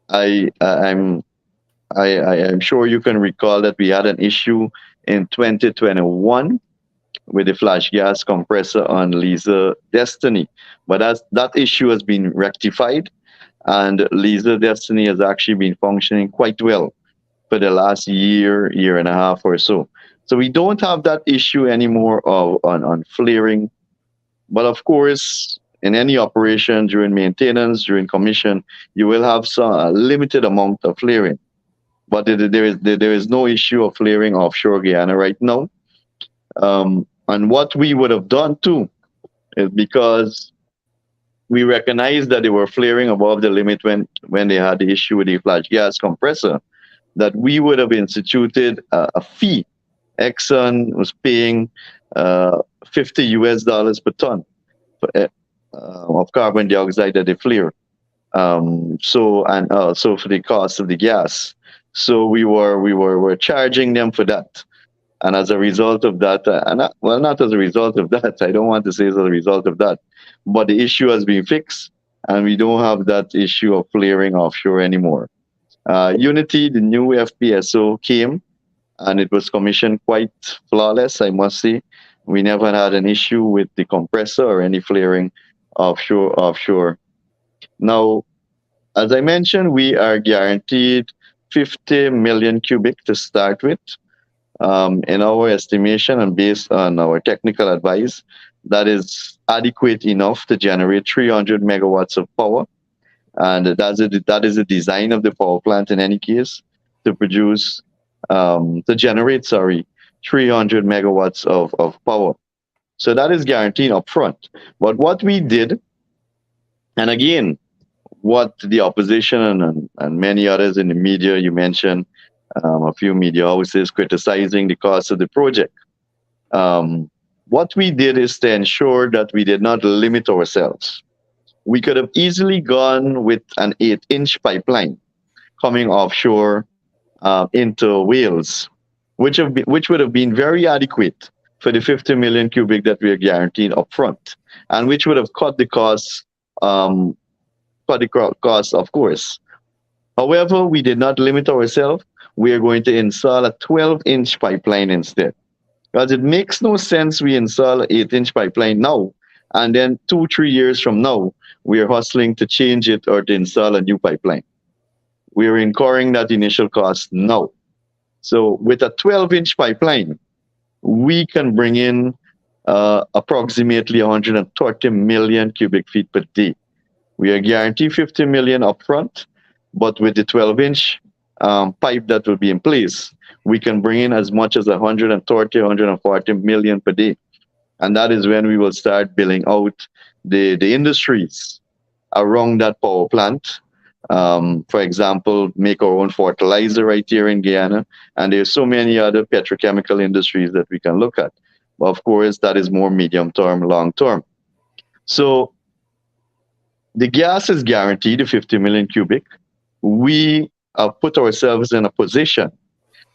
I I'm I'm sure you can recall that we had an issue in 2021 with the flash gas compressor on Liza Destiny, but that issue has been rectified, and Liza Destiny has actually been functioning quite well for the last year and a half or so. So we don't have that issue anymore on flaring. But of course, in any operation during maintenance, during commission, you will have some a limited amount of flaring. But there is no issue of flaring offshore Guyana right now. And what we would have done too is because we recognized that they were flaring above the limit when they had the issue with the flash gas compressor, that we would have instituted a fee. Exxon was paying $50 per ton of carbon dioxide that they flare. So and also for the cost of the gas. So we were charging them for that. And as a result of that, not as a result of that, I don't want to say as a result of that, but the issue has been fixed, and we don't have that issue of flaring offshore anymore. Unity, the new FPSO, came, and it was commissioned quite flawless, I must say. We never had an issue with the compressor or any flaring offshore. Now, as I mentioned, we are guaranteed 50 million cubic to start with. In our estimation and based on our technical advice, that is adequate enough to generate 300 megawatts of power. And that is the design of the power plant in any case, to generate 300 megawatts of power. So that is guaranteed upfront. But what we did, and again, what the opposition and many others in the media, you mentioned a few media houses criticizing the cost of the project. What we did is to ensure that we did not limit ourselves. We could have easily gone with an 8-inch pipeline coming offshore into Wales, which would have been very adequate for the 50 million cubic that we are guaranteed upfront, and which would have cut the cost, of course. However, we did not limit ourselves. We are going to install a 12-inch pipeline instead. Because it makes no sense we install an 8-inch pipeline now, and then 2-3 years from now, we are hustling to change it or to install a new pipeline. We are incurring that initial cost now. So with a 12-inch pipeline, we can bring in approximately 130 million cubic feet per day. We are guaranteed 50 million upfront, but with the 12-inch pipe that will be in place, we can bring in as much as 130, 140 million per day. And that is when we will start billing out the industries around that power plant. For example, make our own fertilizer right here in Guyana. And there's so many other petrochemical industries that we can look at. But of course, that is more medium term, long term. So the gas is guaranteed, the 50 million cubic. We put ourselves in a position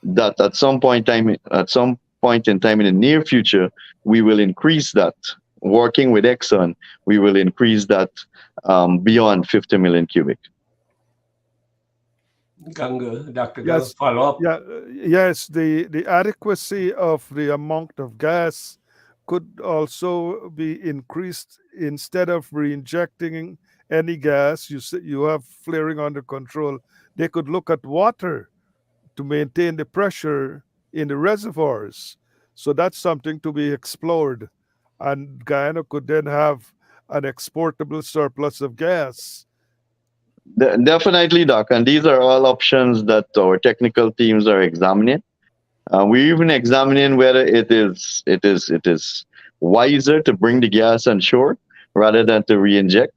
that at some point in time in the near future, we will increase that. Working with Exxon, we will increase that beyond 50 million cubic. Ganga, Dr. Ganga, Yes, follow up. yeah, yes. The adequacy of the amount of gas could also be increased. Instead of re-injecting any gas, you have flaring under control. They could look at water to maintain the pressure in the reservoirs. So that's something to be explored. And Guyana could then have an exportable surplus of gas. Definitely, Doc. And these are all options that our technical teams are examining. We're even examining whether it is wiser to bring the gas on shore rather than to re-inject.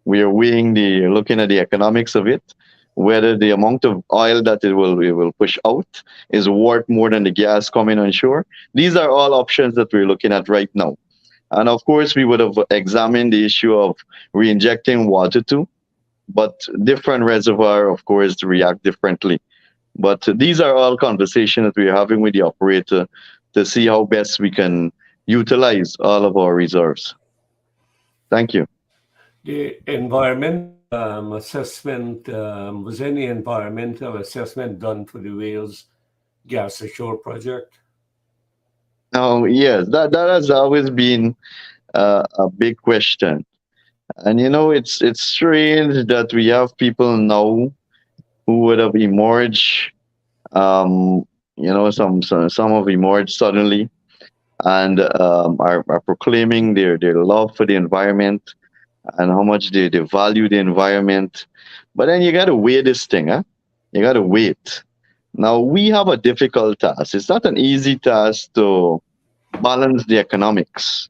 We are looking at the economics of it, whether the amount of oil that it will push out is worth more than the gas coming on shore. These are all options that we're looking at right now. And of course, we would have examined the issue of re-injecting water too, but different reservoir, of course, react differently. But these are all conversations that we're having with the operator to see how best we can utilize all of our reserves. Thank you. The environment assessment, was any environmental assessment done for the Wales gas ashore project? Now, yes, that has always been a big question. And it's strange that we have people now who would have emerged. Some have emerged suddenly and are proclaiming their love for the environment and how much they value the environment. But then you got to weigh this thing, huh? You got to wait. Now, we have a difficult task. It's not an easy task to balance the economics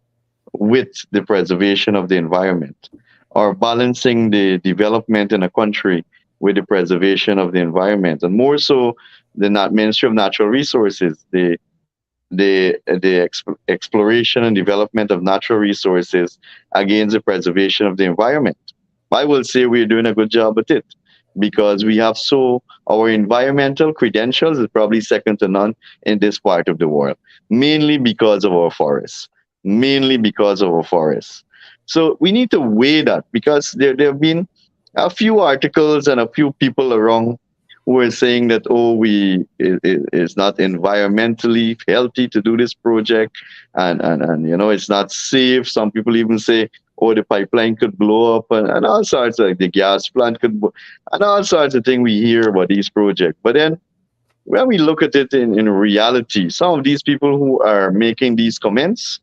with the preservation of the environment, or balancing the development in a country with the preservation of the environment, and more so the Ministry of Natural Resources, the exploration and development of natural resources against the preservation of the environment. I will say we're doing a good job at it because our environmental credentials is probably second to none in this part of the world, mainly because of our forests. Mainly because of our forests. So we need to weigh that because there have been a few articles and a few people around who are saying that, it's not environmentally healthy to do this project, and it's not safe. Some people even say, the pipeline could blow up, and all sorts, like the gas plant and all sorts of things we hear about these projects. But then when we look at it in reality, some of these people who are making these comments,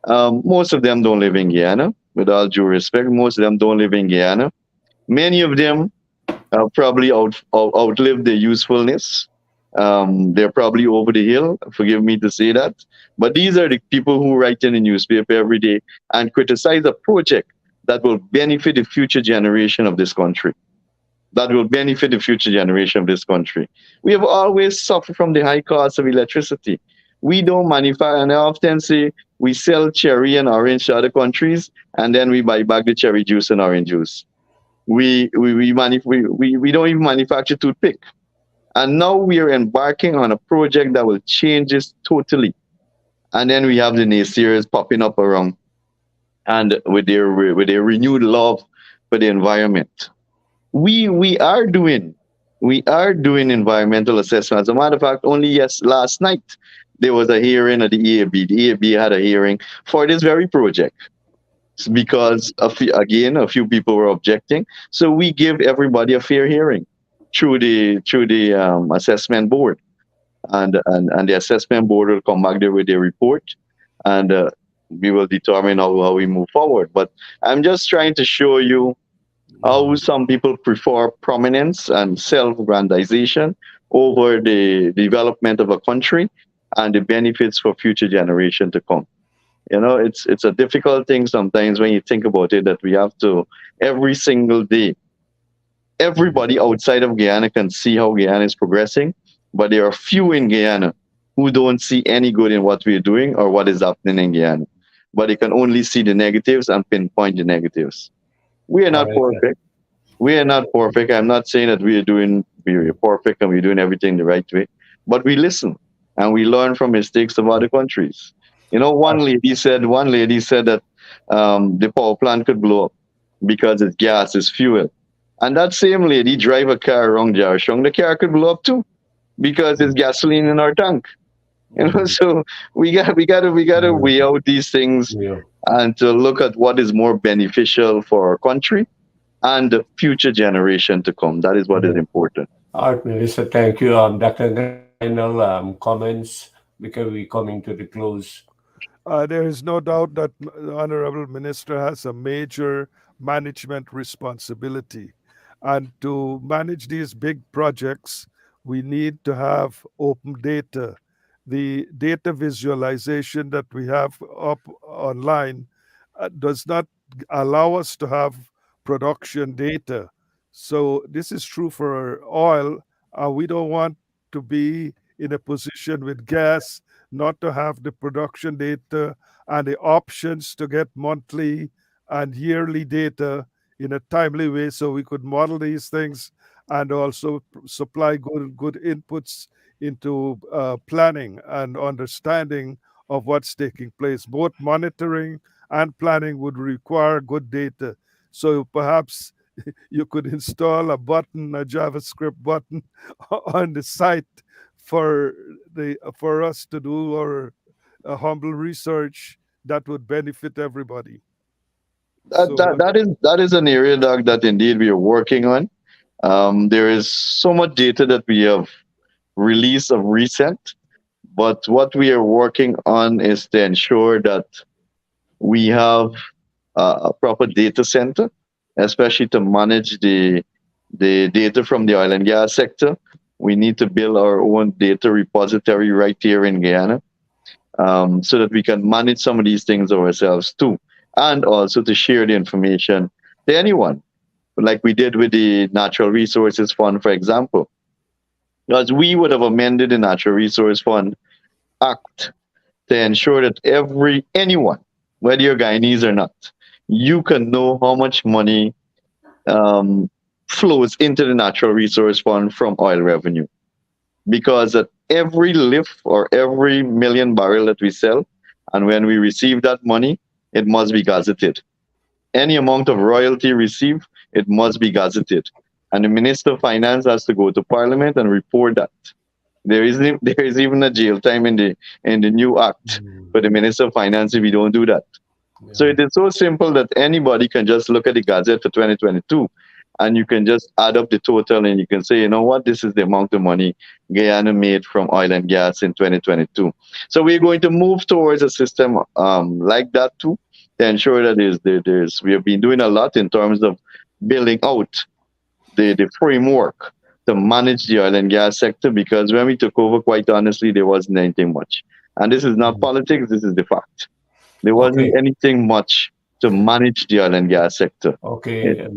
most of them don't live in Guyana. With all due respect, most of them don't live in Guyana. Many of them probably outlived their usefulness. They're probably over the hill. Forgive me to say that. But these are the people who write in the newspaper every day and criticize a project that will benefit the future generation of this country. That will benefit the future generation of this country. We have always suffered from the high cost of electricity. We don't manufacture, and I often say we sell cherry and orange to other countries, and then we buy back the cherry juice and orange juice. We don't even manufacture toothpick. And now we are embarking on a project that will change this totally. And then we have the naysayers popping up around, and with their renewed love for the environment. We are doing environmental assessment. As a matter of fact, last night there was a hearing at the EAB. The EAB had a hearing for this very project because a few people were objecting. So we give everybody a fair hearing through the assessment board, and the assessment board will come back there with their report, and we will determine how we move forward. But I'm just trying to show you how some people prefer prominence and self-aggrandization over the development of a country and the benefits for future generation to come. It's a difficult thing sometimes when you think about it, that we have to every single day. Everybody outside of Guyana can see how Guyana is progressing, but there are few in Guyana who don't see any good in what we're doing or what is happening in Guyana. But they can only see the negatives and pinpoint the negatives. We are All not right. perfect. We are not perfect. I'm not saying that we're perfect and we're doing everything the right way, but we listen and we learn from mistakes of other countries. One lady said that the power plant could blow up because it's gas, it's fuel. And that same lady drive a car around Jarshong, the car could blow up too because it's gasoline in our tank. So we gotta weigh out these things Yeah. and to look at what is more beneficial for our country and the future generation to come. That is what is important. All right, Melissa, thank you. Dr. Final comments because we're coming to the close. There is no doubt that the Honorable Minister has a major management responsibility. And to manage these big projects, we need to have open data. The data visualization that we have up online does not allow us to have production data. So this is true for oil. We don't want to be in a position with gas not to have the production data and the options to get monthly and yearly data in a timely way so we could model these things and also supply good inputs into planning and understanding of what's taking place. Both monitoring and planning would require good data. So perhaps you could install a button, a JavaScript button on the site for us to do our humble research that would benefit everybody. That, So that, that is that is an area, Doug, that indeed we are working on. There is so much data that we have released of recent, but what we are working on is to ensure that we have a proper data center, especially to manage the data from the oil and gas sector. We need to build our own data repository right here in Guyana, so that we can manage some of these things ourselves too, and also to share the information to anyone, like we did with the Natural Resources Fund, for example. Because we would have amended the Natural Resource Fund Act to ensure that anyone, whether you're Guyanese or not, you can know how much money um, flows into the Natural Resource Fund from oil revenue. Because at every lift or every million barrel that we sell, and when we receive that money, it must be gazetted. Any amount of royalty received, it must be gazetted. And the Minister of Finance has to go to Parliament and report that. There is even a jail time in the new act for the Minister of Finance if we don't do that. So it is so simple that anybody can just look at the Gazette for 2022 and you can just add up the total and you can say, you know what, this is the amount of money Guyana made from oil and gas in 2022. So we're going to move towards a system like that too, to ensure that we have been doing a lot in terms of building out the framework to manage the oil and gas sector, because when we took over, quite honestly, there wasn't anything much. And this is not politics, this is the fact. There wasn't Okay. anything much to manage the oil and gas sector. Okay.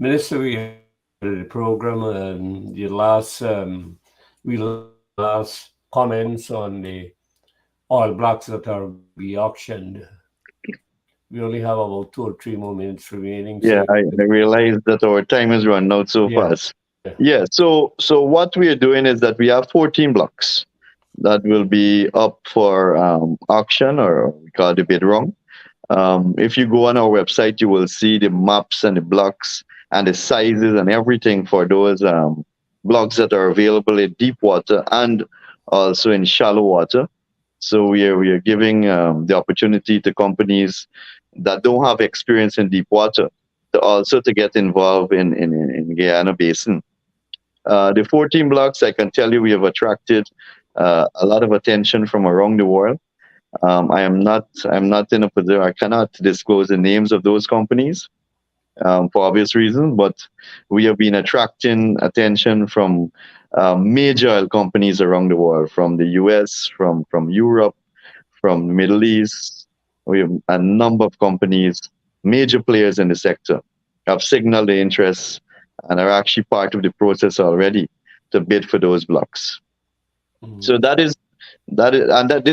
Minister, we have the program and the last comments on the oil blocks that are to be auctioned. We only have about 2 or 3 more minutes remaining. Yeah, So I realize that our time is run out so yeah. fast. Yeah, so what we are doing is that we have 14 blocks that will be up for auction, or we call it a bid wrong. If you go on our website, you will see the maps and the blocks and the sizes and everything for those blocks that are available in deep water and also in shallow water. So we are giving the opportunity to companies that don't have experience in deep water to also to get involved in Guyana Basin. The 14 blocks, I can tell you, we have attracted a lot of attention from around the world. I'm not in a position. I cannot disclose the names of those companies for obvious reasons, but we have been attracting attention from major oil companies around the world, from the U.S., from Europe, from the Middle East, We have a number of companies, major players in the sector, have signaled their interests and are actually part of the process already to bid for those blocks. So this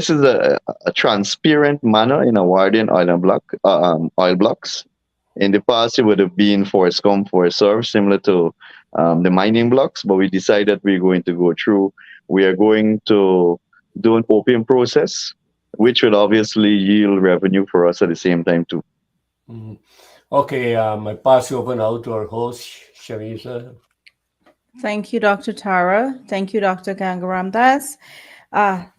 is a transparent manner in awarding oil blocks. In the past, it would have been force come, force serve, similar to the mining blocks, but we decided we're going to go through. We are going to do an open process, which will obviously yield revenue for us at the same time too. Okay, I pass you over now to our host, Shamisa. Thank you, Dr. Tara. Thank you, Dr. Gangaram Das.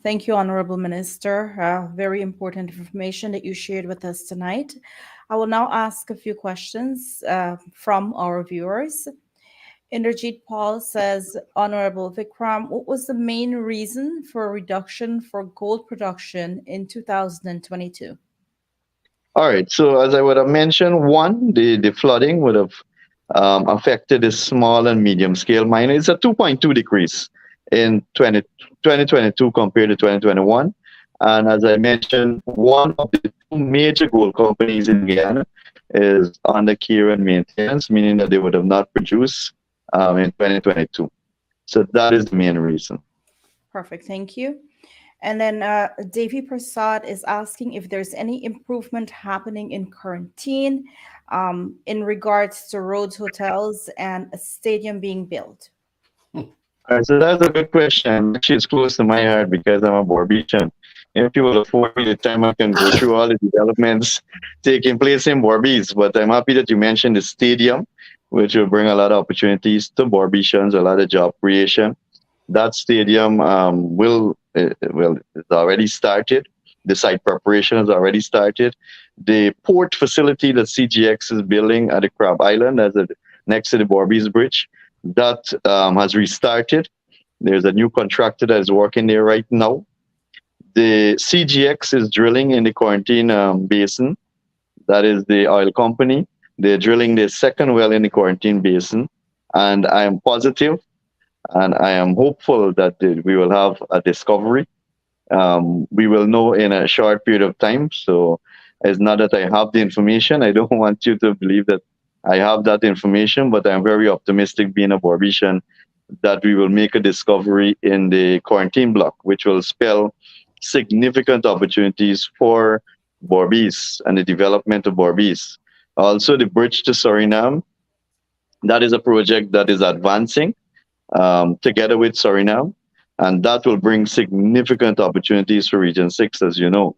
Thank you, Honorable Minister. Very important information that you shared with us tonight. I will now ask a few questions from our viewers. Inderjeet Paul says, Honorable Vickram, what was the main reason for a reduction for gold production in 2022? All right. So as I would have mentioned, one, the flooding would have affected the small and medium scale mine. It's a 2.2 decrease in 2022 compared to 2021. And as I mentioned, one of the two major gold companies in Guyana is under care and maintenance, meaning that they would have not produced in 2022. So that is the main reason. Perfect. Thank you. And then Devi Prasad is asking if there's any improvement happening in quarantine in regards to roads, hotels, and a stadium being built. All right, so that's a good question. Actually, it's close to my heart because I'm a Borbetian. If you will afford me the time, I can go through all the developments taking place in Borbies. But I'm happy that you mentioned the stadium, which will bring a lot of opportunities to Borbetians, a lot of job creation. That stadium it's already started. The site preparation has already started. The port facility that CGX is building at the Crab Island, next to the Borbies Bridge, that has restarted. There's a new contractor that is working there right now. The CGX is drilling in the quarantine basin. That is the oil company. They're drilling the second well in the quarantine basin. And I am positive and I am hopeful that we will have a discovery. We will know in a short period of time. So it's not that I have the information. I don't want you to believe that I have that information, but I'm very optimistic, being a Borbetian, that we will make a discovery in the quarantine block, which will spell significant opportunities for Borbies and the development of Borbies. Also, the bridge to Suriname, that is a project that is advancing together with Suriname, and that will bring significant opportunities for Region 6, as you know.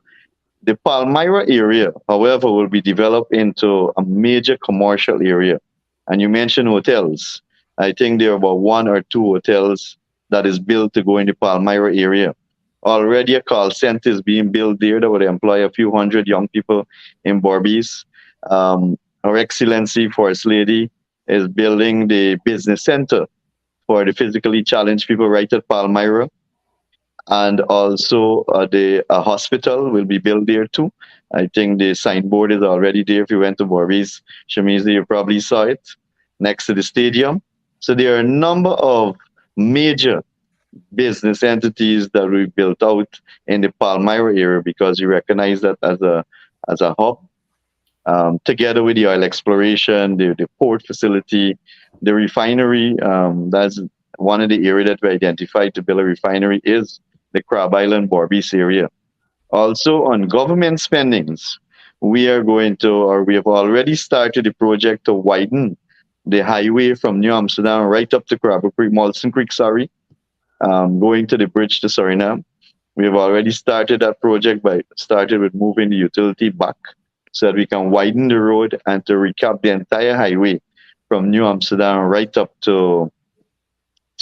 The Palmyra area, however, will be developed into a major commercial area. And you mentioned hotels. I think there are about 1 or 2 hotels that is built to go in the Palmyra area. Already a call center is being built there that would employ a few hundred young people in Borbies. Her Excellency First Lady is building the business center for the physically challenged people right at Palmyra. And also the hospital will be built there too. I think the signboard is already there. If you went to Borbies, Shamizi, you probably saw it next to the stadium. So there are a number of major business entities that we built out in the Palmyra area because you recognize that as a hub. Together with the oil exploration, the port facility, the refinery, that's one of the areas that we identified to build a refinery is the Crab Island Borbies area. Also on government spendings, we have already started the project to widen the highway from New Amsterdam right up to Molson Creek, going to the bridge to Suriname. We have already started that project started with moving the utility back so that we can widen the road and to recap the entire highway from New Amsterdam right up to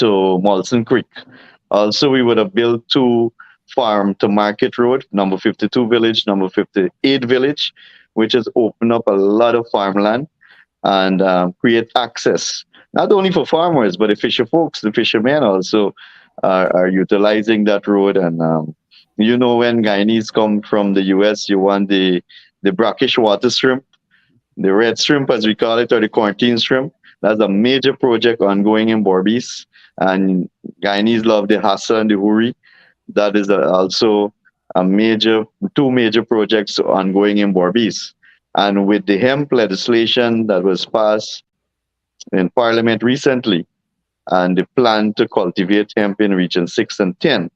Molson Creek. Also, we would have built 2 farm to market road, number 52 village, number 58 village, which has opened up a lot of farmland and create access, not only for farmers, but the fisher folks, the fishermen also are utilizing that road. And when Guyanese come from the US, you want the brackish water shrimp, the red shrimp as we call it, or the quarantine shrimp. That's a major project ongoing in Borbies. And Guyanese love the Hassa and the Huri. That is also two major projects ongoing in Berbice. And with the hemp legislation that was passed in Parliament recently, and the plan to cultivate hemp in Region 6 and 10,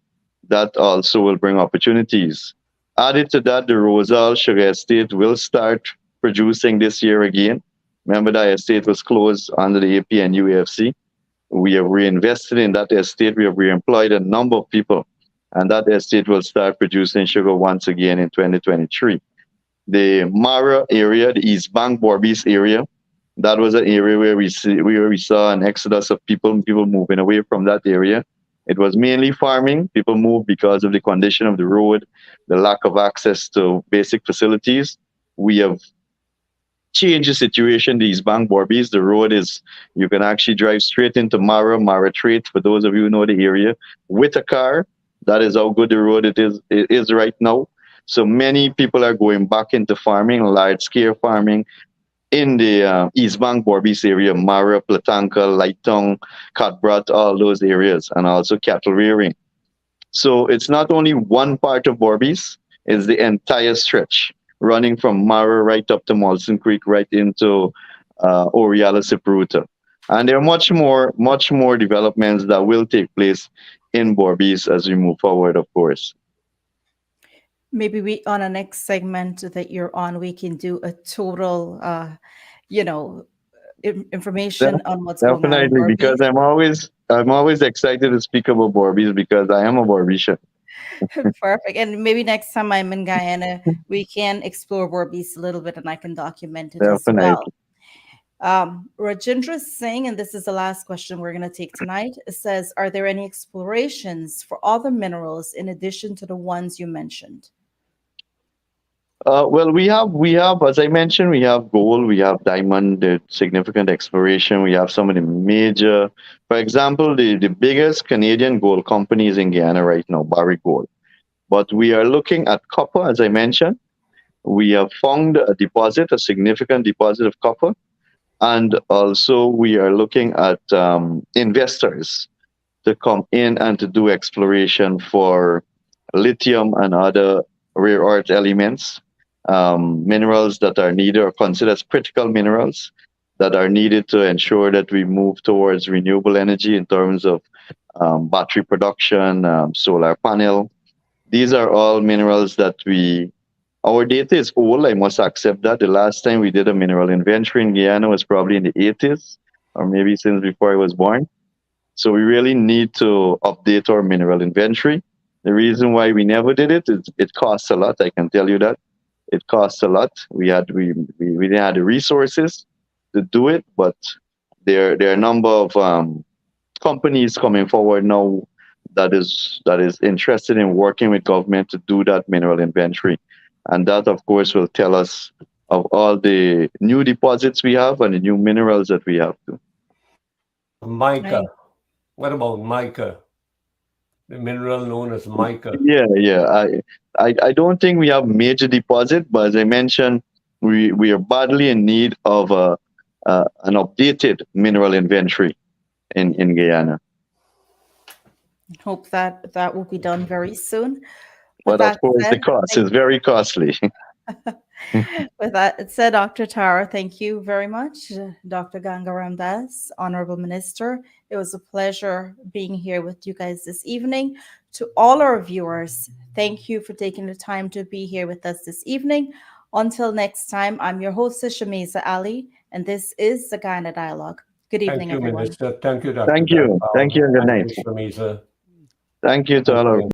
that also will bring opportunities. Added to that, the Rosal Sugar Estate will start producing this year again. Remember that estate was closed under the AP and UAFC. We have reinvested in that estate. We have reemployed a number of people, and that estate will start producing sugar once again in 2023. The Mara area, the East Bank Berbice area, that was an area where we saw an exodus of people moving away from that area. It was mainly farming. People moved because of the condition of the road, the lack of access to basic facilities. We have changed the situation. These Bank Berbice, the road is, you can actually drive straight into Mara Trait, for those of you who know the area, with a car. That is how good the road it is right now. So many people are going back into farming, large scale farming, in the East Bank Berbice area, Mara, Platanka, Lightong, Catbrat, all those areas, and also cattle rearing. So it's not only one part of Berbice, it's the entire stretch, running from Mara right up to Molson Creek, right into Oriala Sipruta. And there are much more developments that will take place in Berbice as we move forward, of course. Maybe we on a next segment that you're on, we can do a total, you know, information on what's going on in Definitely, because Berbice. I'm always excited to speak about Berbice because I am a Berbician. Perfect. And maybe next time I'm in Guyana, we can explore Berbice a little bit and I can document it as well. Definitely. Rajendra Singh, and this is the last question we're going to take tonight, it says, are there any explorations for other minerals in addition to the ones you mentioned? Well, we have, as I mentioned, we have gold, we have diamond, the significant exploration. We have some of the major, for example, the biggest Canadian gold company is in Guyana right now, Barrick Gold. But we are looking at copper, as I mentioned. We have found a deposit, a significant deposit of copper, and also we are looking at investors to come in and to do exploration for lithium and other rare earth elements, minerals that are needed or considered as critical minerals that are needed to ensure that we move towards renewable energy in terms of battery production, solar panel. These are all minerals that our data is old, I must accept that. The last time we did a mineral inventory in Guyana was probably in the 80s, or maybe since before I was born. So we really need to update our mineral inventory. The reason why we never did it is it costs a lot. I can tell you that it costs a lot. We didn't have the resources to do it, but there are a number of companies coming forward now that is interested in working with government to do that mineral inventory, and that of course will tell us of all the new deposits we have and the new minerals that we have too. Mica. Right. What about mica? The mineral known as mica. Yeah. I don't think we have major deposit, but as I mentioned, we are badly in need of an updated mineral inventory in Guyana. Hope that will be done very soon. With But of that course, the said, cost is very costly. with that said, Dr. Tara, thank you very much. Dr. Gangaram Das, Honorable Minister, it was a pleasure being here with you guys this evening. To all our viewers, thank you for taking the time to be here with us this evening. Until next time, I'm your hostess, Shamiza Ali, and this is the Guyana Dialogue. Good Thank evening, you, everyone. Minister. Thank you, Dr. Thank you. Gangaram. Thank you and good Thank night. you, Shamisa. Thank you to Thank all our you.